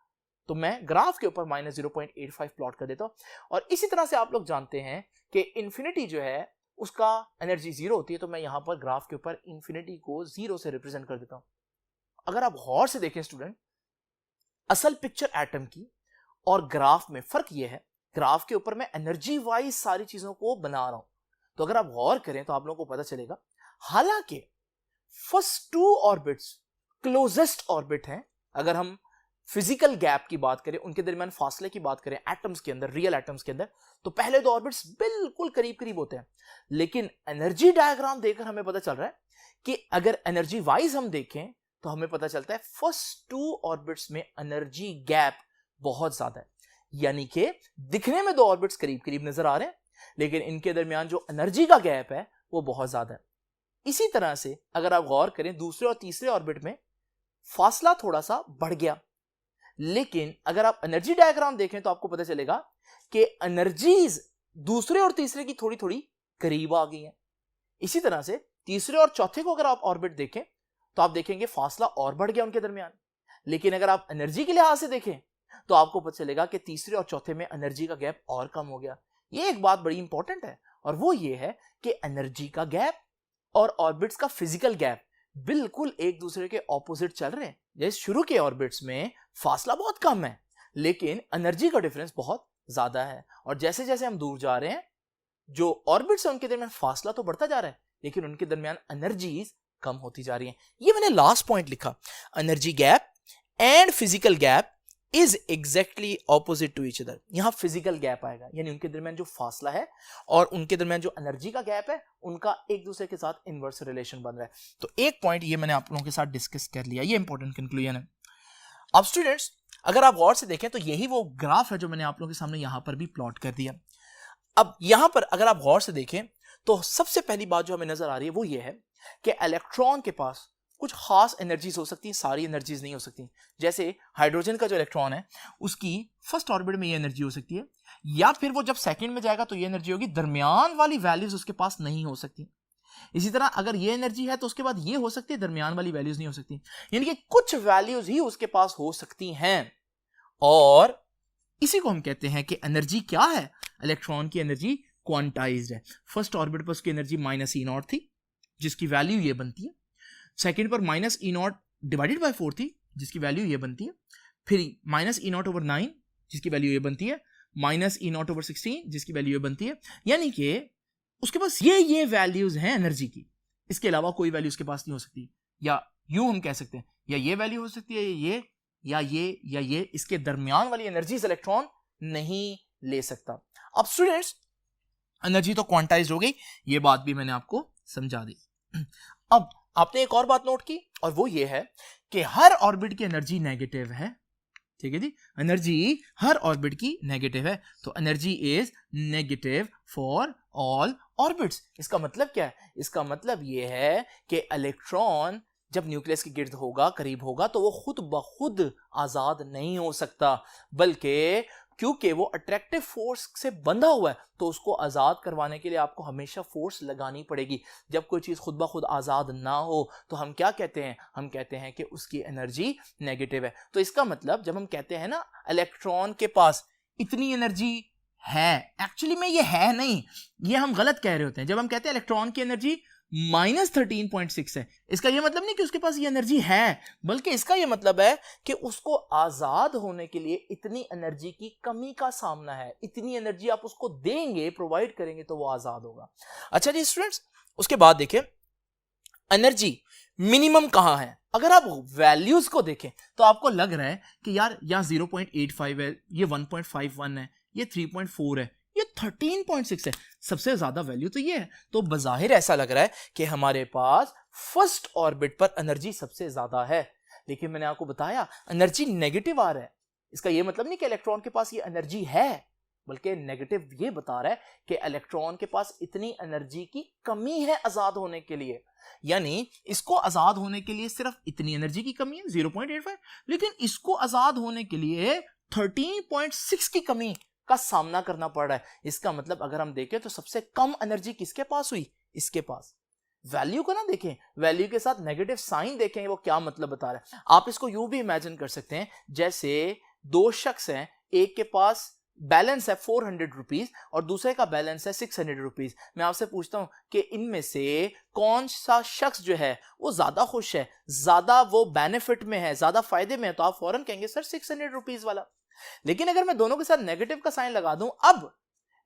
तो मैं ग्राफ के ऊपर -0.85 प्लॉट कर देता हूं। और इसी तरह से आप लोग जानते हैं कि इंफिनिटी जो है उसका एनर्जी 0 होती है। तो मैं यहां पर ग्राफ के ऊपर इंफिनिटी को 0 से रिप्रेजेंट कर देता हूं। अगर आप गौर से देखें स्टूडेंट, असल पिक्चर एटम की और ग्राफ में फर्क यह है, ग्राफ के ऊपर मैं एनर्जी वाइज सारी चीजों को बना रहा हूं। तो अगर आप गौर करें तो आप लोगों को पता चलेगा हालांकि first two orbits closest orbit हैं। अगर हम फिजिकल गैप की बात करें, उनके दरमियान फासले की बात करें एटम्स के अंदर, रियल एटम्स के अंदर, तो पहले दो ऑर्बिट्स बिल्कुल करीब करीब होते हैं। लेकिन एनर्जी डायग्राम देखकर हमें पता चल रहा है कि अगर एनर्जी वाइज हम देखें तो हमें पता चलता है फर्स्ट टू ऑर्बिट्स में एनर्जी गैप बहुत ज्यादा है। यानी कि दिखने में दो ऑर्बिट्स करीब करीब नजर आ रहे हैं लेकिन इनके दरमियान जो एनर्जी का गैप है वो बहुत ज्यादा है। इसी तरह से अगर आप गौर करें दूसरे और तीसरे ऑर्बिट में फासला थोड़ा सा बढ़ गया, लेकिन अगर आप एनर्जी डायग्राम देखें तो आपको पता चलेगा कि एनर्जीज दूसरे और तीसरे की थोड़ी थोड़ी करीब आ गई हैं। इसी तरह से तीसरे और चौथे को अगर आप ऑर्बिट देखें तो आप देखेंगे फासला और बढ़ गया उनके दरमियान। लेकिन अगर आप एनर्जी के लिहाज से देखें तो आपको पता चलेगा कि तीसरे और चौथे में एनर्जी का गैप और कम हो गया। ये एक बात बड़ी इंपॉर्टेंट है और वो ये है कि एनर्जी का गैप और ऑर्बिट्स का फिजिकल गैप बिल्कुल एक दूसरे के ऑपोजिट चल रहे हैं। जैसे शुरू के ऑर्बिट्स में फासला बहुत कम है लेकिन एनर्जी का डिफरेंस बहुत ज्यादा है, और जैसे जैसे हम दूर जा रहे हैं जो ऑर्बिट्स है उनके दरमियान फासला तो बढ़ता जा रहा है लेकिन उनके दरमियान एनर्जीज कम होती जा रही हैं। ये मैंने लास्ट पॉइंट लिखा, energy gap and physical gap is exactly opposite to each other. यहां फिजिकल गैप आएगा यानी उनके दरमियान जो फासला है और उनके दरमियान जो एनर्जी का गैप है उनका एक दूसरे के साथ इनवर्स रिलेशन बन रहा है। तो एक पॉइंट ये मैंने आप लोगों के साथ डिस्कस कर लिया, ये इंपॉर्टेंट कंक्लूजन है। अब स्टूडेंट्स अगर आप गौर से देखें तो यही वो ग्राफ है जो मैंने आप लोगों के सामने यहां पर भी प्लॉट कर दिया। अब यहां पर अगर आप गौर से देखें तो सबसे पहली बात जो हमें नजर आ रही है वो ये है कि इलेक्ट्रॉन के पास कुछ खास एनर्जीज हो सकती हैं, सारी एनर्जीज नहीं हो सकती। जैसे हाइड्रोजन का जो इलेक्ट्रॉन है उसकी फर्स्ट ऑर्बिट में ये एनर्जी हो सकती है, या फिर वो जब सेकंड में जाएगा तो ये एनर्जी होगी, दरमियान वाली वैल्यूज उसके पास नहीं हो सकती। इसी तरह अगर ये एनर्जी है तो उसके बाद ये हो सकती है, दरमियान वाली वैल्यूज नहीं हो सकती। यानी कि कुछ वैल्यूज ही उसके पास हो सकती हैं और इसी को हम कहते हैं कि एनर्जी क्या है, इलेक्ट्रॉन की एनर्जी क्वांटाइज्ड है। फर्स्ट ऑर्बिट पर उसकी एनर्जी -E0 थी जिसकी वैल्यू ये बनती है, सेकंड पर -E0 डिवाइडेड बाय 4 थी जिसकी वैल्यू ये बनती है, फिर -E0/9 जिसकी वैल्यू ये बनती है, -E0/16 जिसकी वैल्यू ये बनती है। यानी कि उसके पास ये वैल्यूज हैं एनर्जी की, इसके अलावा कोई वैल्यू उसके पास नहीं हो सकती। या यूं हम कह सकते हैं या ये वैल्यू हो सकती है ये या ये, इसके दरमियान वाली एनर्जीज इलेक्ट्रॉन नहीं ले सकता। अब स्टूडेंट्स एनर्जी तो क्वांटाइज्ड हो गई, ये बात भी मैंने आपको समझा दी। अब आपने एक और बात नोट की और वो ये है कि हर ऑर्बिट की एनर्जी नेगेटिव है। ठीक है जी, एनर्जी हर ऑर्बिट की नेगेटिव है। तो energy is negative for all orbits. इसका मतलब क्या है? इसका मतलब ये है कि इलेक्ट्रॉन जब न्यूक्लियस के गिर्द होगा, करीब होगा, तो वो खुद ब खुद आजाद नहीं हो सकता, बल्कि क्योंकि वो अट्रैक्टिव फोर्स से बंधा हुआ है तो उसको आजाद करवाने के लिए आपको हमेशा फोर्स लगानी पड़ेगी। जब कोई चीज खुद ब खुद आजाद ना हो तो हम क्या कहते हैं? हम कहते हैं कि उसकी एनर्जी नेगेटिव है। तो इसका मतलब जब हम कहते हैं ना इलेक्ट्रॉन के पास इतनी एनर्जी है, एक्चुअली में ये है नहीं, ये हम गलत कह रहे होते हैं। जब हम कहते हैं इलेक्ट्रॉन की एनर्जी -13.6 है, इसका यह मतलब नहीं कि उसके पास ये एनर्जी है, बल्कि इसका यह मतलब है कि उसको आजाद होने के लिए इतनी एनर्जी की कमी का सामना है। इतनी एनर्जी आप उसको देंगे, प्रोवाइड करेंगे तो वो आजाद होगा। अच्छा जी स्टूडेंट्स, उसके बाद देखिए एनर्जी मिनिमम कहां है। अगर आप वैल्यूज को देखें तो आपको लग रहा है कि यार यहाँ 0.85 है, ये 1.51 है, ये 3.4 है, ये 13.6 है, सबसे ज्यादा वैल्यू तो ये है। तो बजाहिर ऐसा लग रहा है कि हमारे पास फर्स्ट ऑर्बिट पर एनर्जी सबसे ज्यादा है। लेकिन मैंने आपको बताया एनर्जी नेगेटिव आ रहा है, इसका ये मतलब नहीं कि इलेक्ट्रॉन के पास ये एनर्जी है, बल्कि नेगेटिव ये बता रहा है कि इलेक्ट्रॉन के पास इतनी एनर्जी की कमी है आजाद होने के लिए। यानी इसको आजाद होने के लिए सिर्फ इतनी एनर्जी की कमी है 0.85, लेकिन इसको आजाद होने के लिए 13.6 की कमी का सामना करना पड़ रहा है। इसका मतलब अगर हम देखें तो सबसे कम एनर्जी किसके पास हुई, इसके पास। वैल्यू को ना देखें, वैल्यू के साथ नेगेटिव साइन देखें, वो क्या मतलब बता रहा है। आप इसको यूं भी इमेजिन कर सकते हैं जैसे दो शख्स हैं, एक के पास बैलेंस है 400 रुपीज और दूसरे का बैलेंस है 600 रुपीज। मैं आपसे पूछता हूं कि इनमें से कौन सा शख्स जो है वो ज्यादा खुश है, ज्यादा वो बेनिफिट में है, ज्यादा फायदे में है, तो आप फौरन कहेंगे सर 600 रुपीज वाला। लेकिन अगर मैं दोनों के साथ नेगेटिव का साइन लगा दूं, अब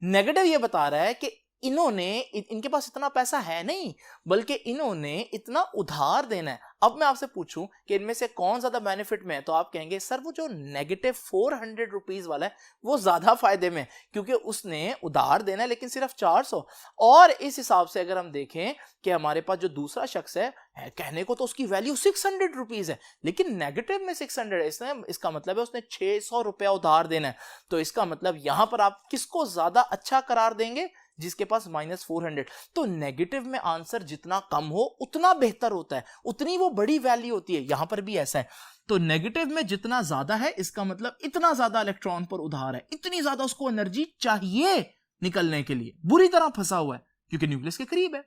नेगेटिव ये बता रहा है कि इनके पास इतना पैसा है नहीं, बल्कि इन्होंने इतना उधार देना है। अब मैं आपसे पूछूं कि इनमें से कौन ज्यादा बेनिफिट में है, तो आप कहेंगे सर वो जो नेगेटिव 400 रुपीज वाला है वो ज्यादा फायदे में, क्योंकि उसने उधार देना है लेकिन सिर्फ 400। और इस हिसाब से अगर हम देखें कि हमारे पास जो दूसरा शख्स है कहने को तो उसकी वैल्यू 600 रुपीज है, लेकिन नेगेटिव में 600 है, इसका मतलब है उसने 600 रुपया उधार देना है। तो इसका मतलब यहां पर आप किसको ज्यादा अच्छा करार देंगे, जिसके पास -400। तो नेगेटिव में आंसर जितना कम हो उतना बेहतर होता है, उतनी वो बड़ी वैल्यू होती है। यहां पर भी ऐसा है। तो नेगेटिव में जितना ज्यादा है इसका मतलब इतना ज्यादा इलेक्ट्रॉन पर उधार है, इतनी ज्यादा उसको एनर्जी चाहिए निकलने के लिए, बुरी तरह फंसा हुआ है क्योंकि न्यूक्लियस के करीब है।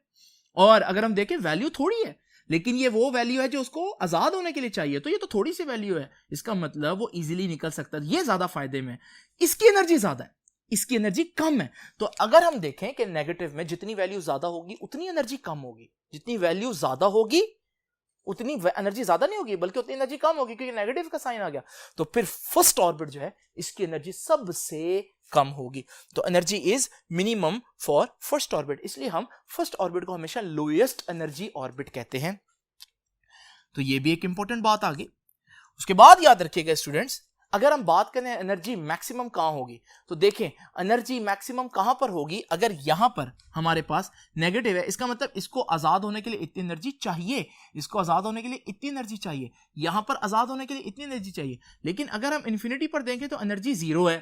और अगर हम देखें वैल्यू थोड़ी है, लेकिन ये वो वैल्यू है जो उसको आजाद होने के लिए चाहिए, तो ये तो थोड़ी सी वैल्यू है, इसका मतलब वो इजीली निकल सकता है, ये ज्यादा फायदे में। इसकी एनर्जी ज्यादा है, इसकी एनर्जी कम है। तो अगर हम देखें कि नेगेटिव में जितनी वैल्यू ज्यादा होगी उतनी एनर्जी कम होगी, जितनी वैल्यू ज्यादा होगी उतनी एनर्जी ज्यादा नहीं होगी बल्कि उतनी एनर्जी कम होगी, क्योंकि नेगेटिव का साइन आ गया। तो फिर फर्स्ट ऑर्बिट जो है इसकी एनर्जी सबसे कम होगी। तो energy is minimum for first orbit, इसलिए हम फर्स्ट ऑर्बिट को हमेशा लोएस्ट एनर्जी ऑर्बिट कहते हैं। तो ये भी एक इंपॉर्टेंट बात आ गई। उसके बाद याद रखिएगा स्टूडेंट्स, अगर हम बात करें एनर्जी मैक्सिमम कहां होगी, तो देखें एनर्जी मैक्सिमम कहां पर होगी। अगर यहां पर हमारे पास नेगेटिव है, इसका मतलब इसको आजाद होने के लिए इतनी एनर्जी चाहिए, इसको आजाद होने के लिए इतनी एनर्जी चाहिए, यहां पर आजाद होने के लिए इतनी एनर्जी चाहिए। लेकिन अगर हम इन्फिनिटी पर देखें तो एनर्जी जीरो है।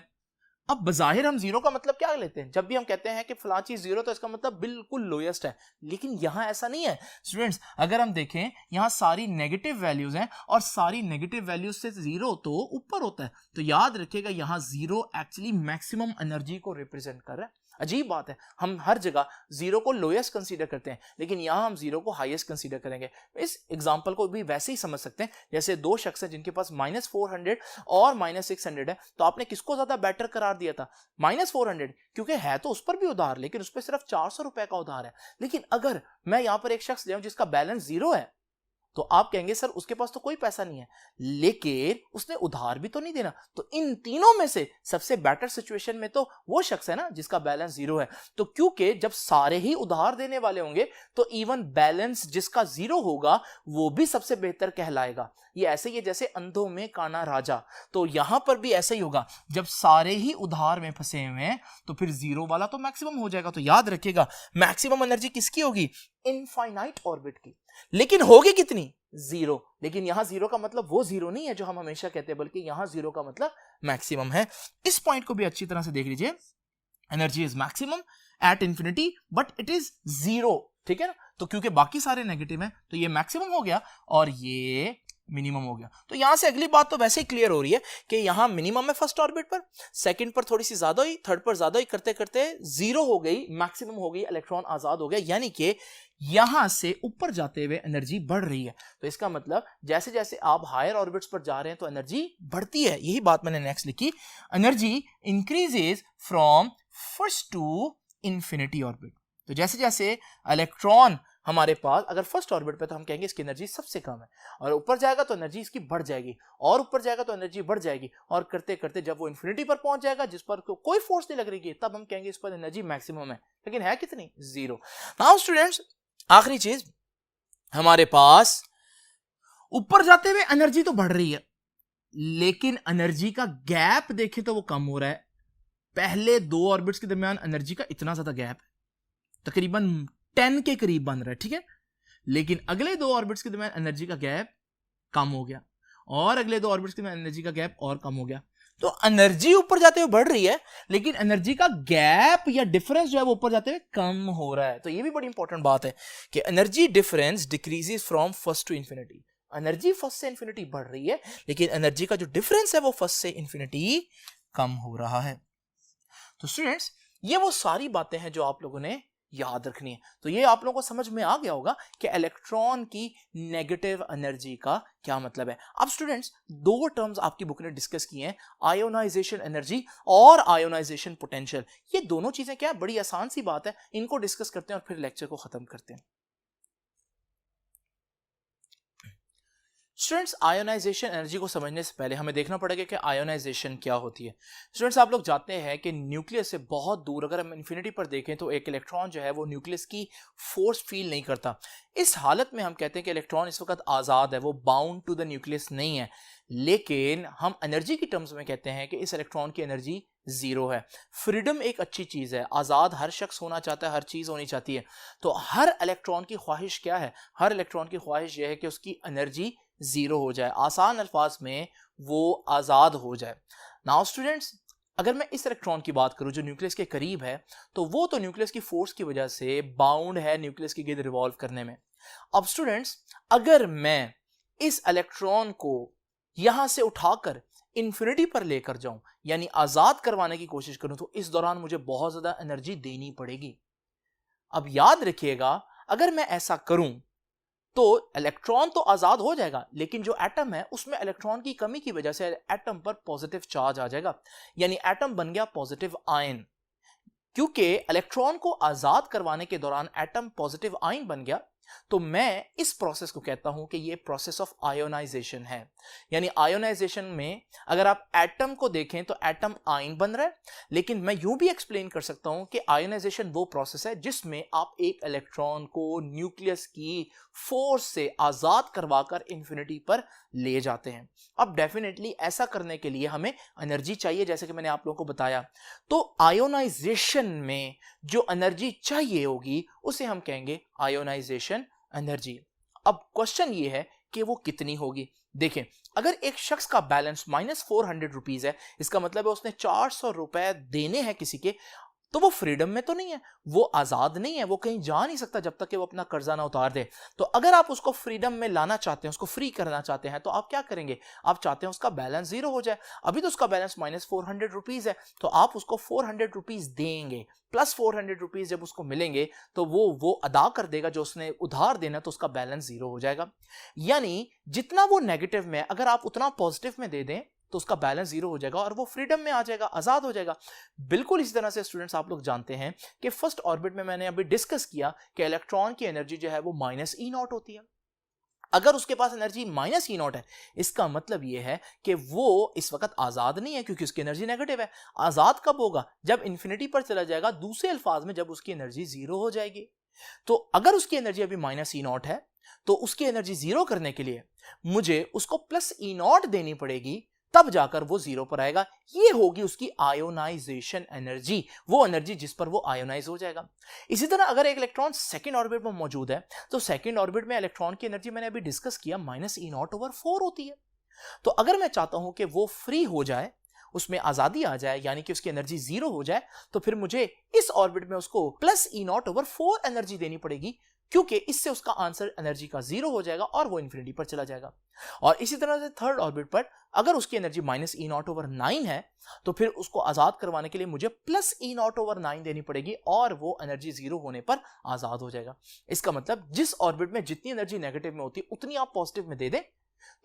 अब बजाहिर हम जीरो का मतलब क्या लेते हैं, जब भी हम कहते हैं कि फलां चीज जीरो तो इसका मतलब बिल्कुल लोएस्ट है, लेकिन यहां ऐसा नहीं है स्टूडेंट्स। अगर हम देखें यहां सारी नेगेटिव वैल्यूज हैं और सारी नेगेटिव वैल्यूज से जीरो तो ऊपर होता है। तो याद रखिएगा यहां जीरो एक्चुअली मैक्सिमम एनर्जी को रिप्रेजेंट कर रहा है। अजीब बात है, हम हर जगह जीरो को लोएस्ट कंसीडर करते हैं, लेकिन यहां हम जीरो को हाईएस्ट कंसीडर करेंगे। इस एग्जांपल को भी वैसे ही समझ सकते हैं जैसे दो शख्स हैं जिनके पास -400 और -600 है, तो आपने किसको ज्यादा बेटर करार दिया था, -400, क्योंकि है तो उस पर भी उधार, लेकिन उस पर सिर्फ 400 रुपए का उधार है। लेकिन अगर मैं यहां पर एक शख्स ले आऊं जिसका बैलेंस जीरो है, तो आप कहेंगे सर उसके पास तो कोई पैसा नहीं है, लेकिन उसने उधार भी तो नहीं देना। तो इन तीनों में से सबसे बेटर सिचुएशन में तो वो शख्स है ना जिसका बैलेंस जीरो है। तो क्योंकि जब सारे ही उधार देने वाले होंगे तो इवन बैलेंस जिसका जीरो होगा वो भी सबसे बेहतर कहलाएगा। ये ऐसे ही है जैसे अंधों में काना राजा, तो यहां पर भी ऐसा ही होगा, जब सारे ही उधार में फंसे हुए हैं तो फिर जीरो वाला तो मैक्सिमम हो जाएगा। तो याद रखिएगा मैक्सिमम एनर्जी किसकी होगी, इनफाइनाइट ऑर्बिट की, लेकिन होगी कितनी, जीरो। लेकिन यहां जीरो का मतलब वो जीरो नहीं है जो हम हमेशा कहते हैं, बल्कि यहां जीरो का मतलब मैक्सिमम है। इस पॉइंट को भी अच्छी तरह से देख लीजिए, energy is maximum at infinity but it is zero, ठीक है ना। तो क्योंकि बाकी सारे नेगेटिव हैं तो ये मैक्सिमम हो गया और ये मिनिमम हो गया। तो यहां से अगली बात तो वैसे ही क्लियर हो रही है कि यहां मिनिमम है फर्स्ट ऑर्बिट पर, सेकंड पर थोड़ी सी ज्यादा हुई, थर्ड पर ज्यादा हुई, करते करते जीरो हो गई, मैक्सिमम हो गई, इलेक्ट्रॉन आजाद हो गया। यानी कि यहां से ऊपर जाते हुए एनर्जी बढ़ रही है। तो इसका मतलब जैसे जैसे आप हायर ऑर्बिट्स पर जा रहे हैं तो एनर्जी बढ़ती है। यही बात मैंने नेक्स्ट लिखी, energy increases from first to infinity orbit. तो जैसे जैसे इलेक्ट्रॉन हमारे पास अगर फर्स्ट ऑर्बिट पे, तो हम कहेंगे इसकी एनर्जी सबसे कम है, और ऊपर जाएगा तो एनर्जी इसकी बढ़ जाएगी, और ऊपर जाएगा तो एनर्जी बढ़ जाएगी, और करते करते जब वो इन्फिनिटी पर पहुंच जाएगा जिस पर कोई फोर्स नहीं लग रही है, तब हम कहेंगे इस पर एनर्जी मैक्सिमम है। लेकिन है कितनी, जीरो। नाउ स्टूडेंट्स, आखिरी चीज हमारे पास ऊपर जाते हुए एनर्जी तो बढ़ रही है, लेकिन एनर्जी का गैप देखें तो वो कम हो रहा है। पहले दो ऑर्बिट्स के दरमियान एनर्जी का इतना ज्यादा गैप है, तकरीबन 10 के करीब बन रहा है, ठीक है। लेकिन अगले दो ऑर्बिट्स के दरमियान एनर्जी का गैप कम हो गया, और अगले दो ऑर्बिट्स के दरमियान एनर्जी का गैप और कम हो गया। तो एनर्जी ऊपर जाते हुए बढ़ रही है, लेकिन एनर्जी का गैप या डिफरेंस जो है वो ऊपर जाते हुए कम हो रहा है। तो ये भी बड़ी इंपॉर्टेंट बात है कि energy difference decreases from first to infinity. Energy first से इंफिनिटी बढ़ रही है, लेकिन एनर्जी का जो डिफरेंस है वो फर्स्ट से इंफिनिटी कम हो रहा है। तो स्टूडेंट्स, ये वो सारी बातें हैं जो आप लोगों ने याद रखनी है। तो ये आप लोगों को समझ में आ गया होगा कि इलेक्ट्रॉन की नेगेटिव एनर्जी का क्या मतलब है। अब स्टूडेंट्स, दो टर्म्स आपकी बुक ने डिस्कस की हैं, आयोनाइजेशन एनर्जी और आयोनाइजेशन पोटेंशियल। ये दोनों चीजें क्या है, बड़ी आसान सी बात है, इनको डिस्कस करते हैं और फिर लेक्चर को खत्म करते हैं। स्टूडेंट्स, आयोनाइजेशन एनर्जी को समझने से पहले हमें देखना पड़ेगा कि आयोनाइजेशन क्या होती है। स्टूडेंट्स, आप लोग जानते हैं कि न्यूक्लियस से बहुत दूर अगर हम इन्फिनिटी पर देखें तो एक इलेक्ट्रॉन जो है वो न्यूक्लियस की फोर्स फील नहीं करता। इस हालत में हम कहते हैं कि इलेक्ट्रॉन इस वक्त आज़ाद है, वो बाउंड टू द न्यूक्लियस नहीं है। लेकिन हम एनर्जी की टर्म्स में कहते हैं कि इस इलेक्ट्रॉन की एनर्जी जीरो है। फ्रीडम एक अच्छी चीज है, आजाद हर शख्स होना चाहता है, हर चीज होनी चाहती है। तो हर इलेक्ट्रॉन की ख्वाहिश क्या है, हर इलेक्ट्रॉन की ख्वाहिश यह है कि उसकी एनर्जी जीरो हो जाए, आसान अल्फाज में वो आजाद हो जाए। नाउ स्टूडेंट्स, अगर मैं इस इलेक्ट्रॉन की बात करूं जो न्यूक्लियस के करीब है, तो वो तो न्यूक्लियस की फोर्स की वजह से बाउंड है न्यूक्लियस के गिर्द रिवॉल्व करने में। अब स्टूडेंट्स, अगर मैं इस इलेक्ट्रॉन को यहां से उठाकर इंफिनिटी पर लेकर जाऊं, यानी आजाद करवाने की कोशिश करूं, तो इस दौरान मुझे बहुत ज्यादा एनर्जी देनी पड़ेगी। अब याद रखिएगा, अगर मैं ऐसा करूं तो इलेक्ट्रॉन तो आजाद हो जाएगा, लेकिन जो एटम है उसमें इलेक्ट्रॉन की कमी की वजह से एटम पर पॉजिटिव चार्ज आ जाएगा, यानी एटम बन गया पॉजिटिव आयन। क्योंकि इलेक्ट्रॉन को आजाद करवाने के दौरान एटम पॉजिटिव आयन बन गया, तो मैं इस प्रोसेस को कहता हूं कि ये प्रोसेस ऑफ आयोनाइजेशन है। यानी आयोनाइजेशन में अगर आप एटम को देखें तो एटम आयन बन रहा है, लेकिन मैं यूं भी एक्सप्लेन कर सकता हूं कि आयोनाइजेशन वो प्रोसेस है जिसमें आप एक इलेक्ट्रॉन को न्यूक्लियस की फोर्स से आजाद करवाकर इंफिनिटी पर ले जाते हैं। अब डेफिनेटली ऐसा करने के लिए हमें एनर्जी चाहिए, जैसे कि मैंने आप लोगों को बताया। तो आयोनाइजेशन में जो एनर्जी चाहिए होगी उसे हम कहेंगे आयोनाइजेशन एनर्जी। अब क्वेश्चन ये है कि वो कितनी होगी। देखें, अगर एक शख्स का बैलेंस -400 रुपीज है, इसका मतलब है उसने 400 रुपए देने हैं किसी के, तो वो फ्रीडम में तो नहीं है, वो आजाद नहीं है, वो कहीं जा नहीं सकता जब तक कि वो अपना कर्जा ना उतार दे। तो अगर आप उसको फ्रीडम में लाना चाहते हैं, उसको फ्री करना चाहते हैं, तो आप क्या करेंगे, आप चाहते हैं उसका बैलेंस जीरो हो जाए। अभी तो उसका बैलेंस -400 रुपीज है, तो आप उसको 400 रुपीज देंगे, प्लस 400 रुपीज जब उसको मिलेंगे तो वो अदा कर देगा जो उसने उधार देना, तो उसका बैलेंस जीरो हो जाएगा। यानी जितना वो नेगेटिव में, अगर आप उतना पॉजिटिव में दे दें तो उसका बैलेंस जीरो हो जाएगा और वो फ्रीडम में आ जाएगा, आजाद हो जाएगा। बिल्कुल इसी तरह से स्टूडेंट्स आप लोग जानते हैं कि फर्स्ट ऑर्बिट में मैंने अभी डिस्कस किया कि इलेक्ट्रॉन की एनर्जी जो है वो -E0 होती है। अगर उसके पास एनर्जी -E0 है, इसका मतलब यह है कि वो इस वक्त आजाद नहीं है, क्योंकि उसकी एनर्जी नेगेटिव है। आजाद कब होगा, जब इंफिनिटी पर चला जाएगा, दूसरे अल्फाज में जब उसकी एनर्जी जीरो हो जाएगी। तो अगर उसकी एनर्जी अभी -E0 है, तो उसकी एनर्जी जीरो करने के लिए मुझे उसको +E0 देनी पड़ेगी, तब जाकर वो जीरो पर आएगा। ये होगी उसकी आयोनाइजेशन एनर्जी, वो एनर्जी जिस पर वो आयोनाइज हो जाएगा। इसी तरह अगर एक इलेक्ट्रॉन सेकंड ऑर्बिट में मौजूद है, तो सेकंड ऑर्बिट में इलेक्ट्रॉन की एनर्जी मैंने अभी डिस्कस किया -E0/4 होती है। तो अगर मैं चाहता हूं कि वो फ्री हो जाए, उसमें आजादी आ जाए, यानी कि उसकी एनर्जी जीरो हो जाए, तो फिर मुझे इस ऑर्बिट में उसको +E0/4 एनर्जी देनी पड़ेगी, क्योंकि इससे उसका आंसर एनर्जी का जीरो हो जाएगा और वो इंफिनिटी पर चला जाएगा। और इसी तरह से थर्ड ऑर्बिट पर अगर उसकी एनर्जी -E0/9 है, तो फिर उसको आजाद करवाने के लिए मुझे +E0/9 देनी पड़ेगी और वो एनर्जी जीरो होने पर आजाद हो जाएगा। इसका मतलब जिस ऑर्बिट में जितनी एनर्जी नेगेटिव में होती है उतनी आप पॉजिटिव में दे दें,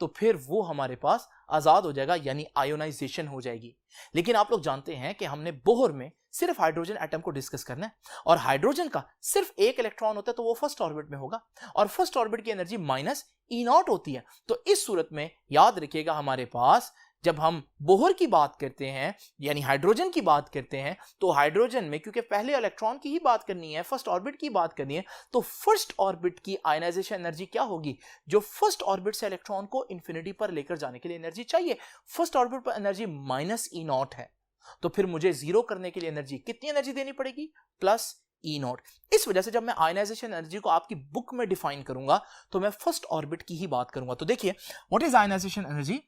तो फिर वो हमारे पास आजाद हो जाएगा, यानी आयोनाइजेशन हो जाएगी। लेकिन आप लोग जानते हैं कि हमने बोहर में सिर्फ हाइड्रोजन एटम को डिस्कस करना है, और हाइड्रोजन का सिर्फ एक इलेक्ट्रॉन होता है, तो वो फर्स्ट ऑर्बिट में होगा, और फर्स्ट ऑर्बिट की एनर्जी -E0 होती है। तो इस सूरत में याद रखिएगा हमारे पास जब हम बोहर की बात करते हैं यानी हाइड्रोजन की बात करते हैं, तो हाइड्रोजन में क्योंकि पहले इलेक्ट्रॉन की ही बात करनी है, फर्स्ट ऑर्बिट की बात करनी है, तो फर्स्ट ऑर्बिट की आयनाइजेशन एनर्जी क्या होगी? जो फर्स्ट ऑर्बिट से इलेक्ट्रॉन को इंफिनिटी पर लेकर जाने के लिए एनर्जी चाहिए, फर्स्ट ऑर्बिट पर एनर्जी -E0 है, तो फिर मुझे जीरो करने के लिए एनर्जी कितनी एनर्जी देनी पड़ेगी? +E0। इस वजह से जब मैं आयनाइजेशन एनर्जी को आपकी बुक में डिफाइन करूंगा तो मैं फर्स्ट ऑर्बिट की ही बात करूंगा। तो देखिए, what is ionisation energy?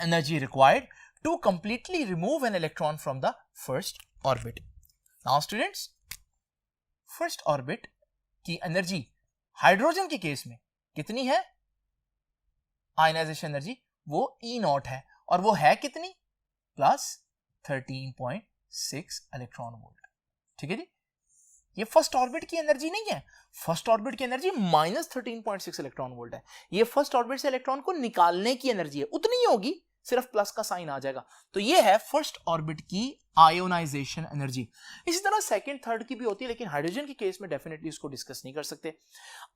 Energy required to completely remove an electron from the first orbit. Now students, first orbit की एनर्जी हाइड्रोजन के केस में कितनी है? आयनाइजेशन एनर्जी वो E0 है, और वो है कितनी? +13.6 इलेक्ट्रॉन वोल्ट। ठीक है जी, ये फर्स्ट ऑर्बिट की एनर्जी नहीं है। फर्स्ट ऑर्बिट की एनर्जी -13.6 इलेक्ट्रॉन वोल्ट है। ये फर्स्ट ऑर्बिट से इलेक्ट्रॉन को निकालने की एनर्जी है, उतनी ही होगी, सिर्फ प्लस का साइन आ जाएगा। तो ये है फर्स्ट ऑर्बिट की आयोनाइजेशन एनर्जी। इसी तरह सेकंड थर्ड की भी होती है, लेकिन हाइड्रोजन के केस में डेफिनेटली इसको डिस्कस नहीं कर सकते।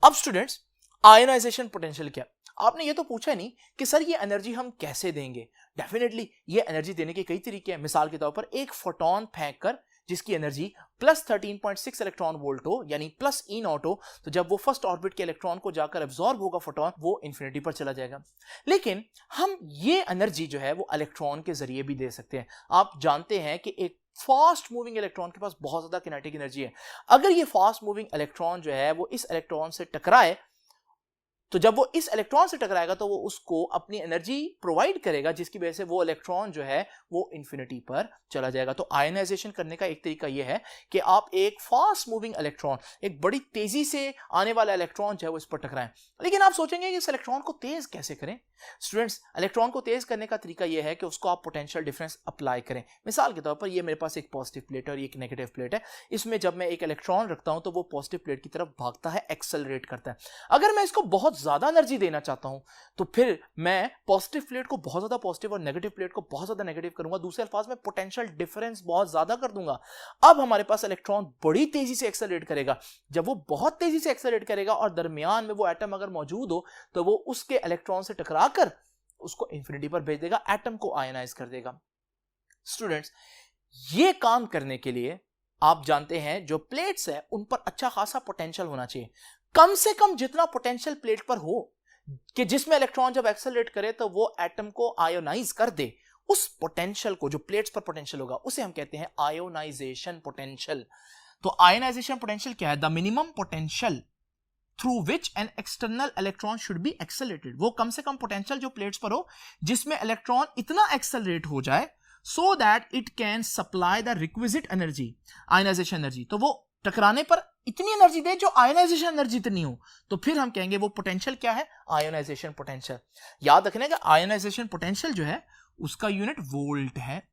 अब स्टूडेंट्स, आयोनाइजेशन पोटेंशियल क्या? आपने ये तो पूछा नहीं कि सर ये एनर्जी हम कैसे देंगे। डेफिनेटली ये एनर्जी देने के कई तरीके हैं। मिसाल के तौर पर एक फोटोन फेंक कर जिसकी एनर्जी +13.6 इलेक्ट्रॉन वोल्ट हो यानी +E0 हो, तो जब वो फर्स्ट ऑर्बिट के इलेक्ट्रॉन को जाकर एब्जॉर्ब होगा फोटोन, वो इंफिनिटी पर चला जाएगा। लेकिन हम ये एनर्जी जो है वो इलेक्ट्रॉन के जरिए भी दे सकते हैं। आप जानते हैं कि एक फास्ट मूविंग इलेक्ट्रॉन के पास बहुत ज्यादा किनेटिक एनर्जी है। अगर ये फास्ट मूविंग इलेक्ट्रॉन जो है वो इस इलेक्ट्रॉन से टकराए, तो जब वो इस इलेक्ट्रॉन से टकराएगा तो वो उसको अपनी एनर्जी प्रोवाइड करेगा, जिसकी वजह से वो इलेक्ट्रॉन जो है वो इंफिनिटी पर चला जाएगा। तो आयनाइजेशन करने का एक तरीका ये है कि आप एक फास्ट मूविंग इलेक्ट्रॉन, एक बड़ी तेजी से आने वाला इलेक्ट्रॉन जो है वो इस पर टकराएं। लेकिन आप सोचेंगे कि इस इलेक्ट्रॉन को तेज कैसे करें? स्टूडेंट्स, इलेक्ट्रॉन को तेज करने का तरीका यह है कि उसको आप पोटेंशियल डिफरेंस अप्लाई करें। मिसाल के तौर पर ये मेरे पास एक पॉजिटिव प्लेट है और एक नेगेटिव प्लेट है। इसमें जब मैं एक इलेक्ट्रॉन रखता हूं तो वो पॉजिटिव प्लेट की तरफ भागता है, एक्सेलरेट करता है। अगर मैं इसको बहुत ज्यादा एनर्जी देना चाहता हूं तो फिर मैं पॉजिटिव प्लेट को बहुत ज्यादा पॉजिटिव और नेगेटिव प्लेट को बहुत ज्यादा नेगेटिव करूंगा। दूसरे अल्फाज में पोटेंशियल डिफरेंस बहुत ज्यादा कर दूंगा। अब हमारे पास इलेक्ट्रॉन बड़ी तेजी से एक्सेलरेट करेगा। जब वो बहुत तेजी से एक्सेलरेट करेगा और दरमियान में वो एटम अगर मौजूद हो तो वो उसके इलेक्ट्रॉन से टकराकर उसको इंफिनिटी पर भेज देगा, एटम को आयनाइज कर देगा। स्टूडेंट्स, ये काम करने के लिए आप जानते हैं जो प्लेट्स है उन पर अच्छा खासा पोटेंशियल होना चाहिए। कम से कम जितना पोटेंशियल प्लेट पर हो कि जिसमें इलेक्ट्रॉन जब एक्सेलरेट करे तो वो एटम को आयोनाइज कर दे, उस पोटेंशियल को, जो प्लेट्स पर पोटेंशियल होगा, उसे हम कहते हैं आयोनाइजेशन पोटेंशियल। तो आयोनाइजेशन पोटेंशियल क्या है? The minimum potential through which an external electron should be accelerated. वो कम से कम पोटेंशियल जो प्लेट्स पर हो जिसमें इलेक्ट्रॉन इतना एक्सेलरेट हो जाए so that it can supply the requisite energy, ionisation energy. तो वो टकराने पर इतनी एनर्जी दे जो आयनाइजेशन एनर्जी इतनी हो, तो फिर हम कहेंगे वो पोटेंशियल क्या है? Ionization potential. याद रखने का आयोनाइजेशन पोटेंशियल जो है उसका यूनिट वोल्ट है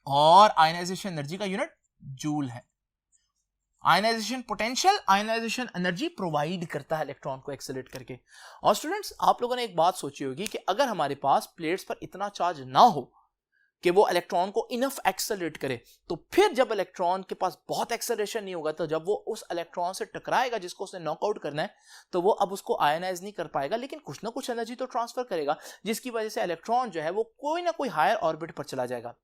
और आयनाइजेशन एनर्जी का यूनिट जूल है। Ionisation potential ionisation energy provide करता है इलेक्ट्रॉन को एक्सेलरेट करके। और स्टूडेंट्स, आप लोगों ने एक बात सोची होगी कि अगर हमारे पास प्लेट्स पर इतना चार्ज ना हो कि वो इलेक्ट्रॉन को इनफ एक्सेलरेट करे, तो फिर जब इलेक्ट्रॉन के पास बहुत एक्सेलरेशन नहीं होगा, तो जब वो उस इलेक्ट्रॉन से टकराएगा जिसको उसने नॉकआउट करना है, तो वो अब उसको आयनाइज नहीं कर पाएगा, लेकिन कुछ ना कुछ एनर्जी तो ट्रांसफर करेगा, जिसकी वजह से इलेक्ट्रॉन जो है वो कोई ना कोई हायर ऑर्बिट पर चला जाएगा।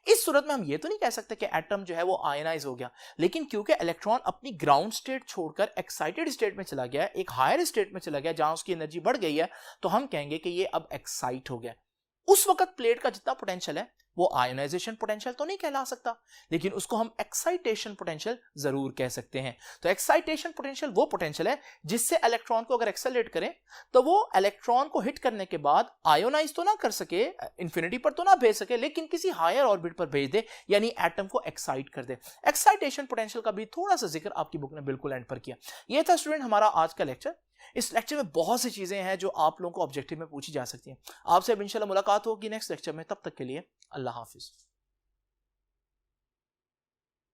इस सूरत में हम ये तो नहीं कह सकते कि एटम जो है वो आयनाइज हो गया, लेकिन क्योंकि इलेक्ट्रॉन अपनी ग्राउंड स्टेट छोड़कर एक्साइटेड स्टेट में चला गया, एक हायर स्टेट में चला गया जहां उसकी एनर्जी बढ़ गई है, तो हम कहेंगे कि ये अब एक्साइट हो गया। उस वक्त प्लेट का जितना पोटेंशियल है वो आयोनाइजेशन पोटेंशियल तो नहीं कहला सकता, लेकिन उसको हम एक्साइटेशन पोटेंशियल जरूर कह सकते हैं। तो एक्साइटेशन पोटेंशियल वो पोटेंशियल है जिससे इलेक्ट्रॉन को अगर एक्सेलरेट करें तो वो इलेक्ट्रॉन को हिट करने के बाद आयोनाइज तो ना कर सके, इंफिनिटी पर तो ना भेज सके, लेकिन किसी हायर ऑर्बिट पर भेज दे, यानी एटम को एक्साइट कर दे। एक्साइटेशन पोटेंशियल का भी थोड़ा सा जिक्र आपकी बुक ने बिल्कुल एंड पर किया। यह था स्टूडेंट हमारा आज का लेक्चर। इस लेक्चर में बहुत सी चीजें हैं जो आप लोगों को ऑब्जेक्टिव में पूछी जा सकती हैं। आपसे अब इंशाल्लाह मुलाकात होगी नेक्स्ट लेक्चर में। तब तक के लिए अल्लाह हाफिज।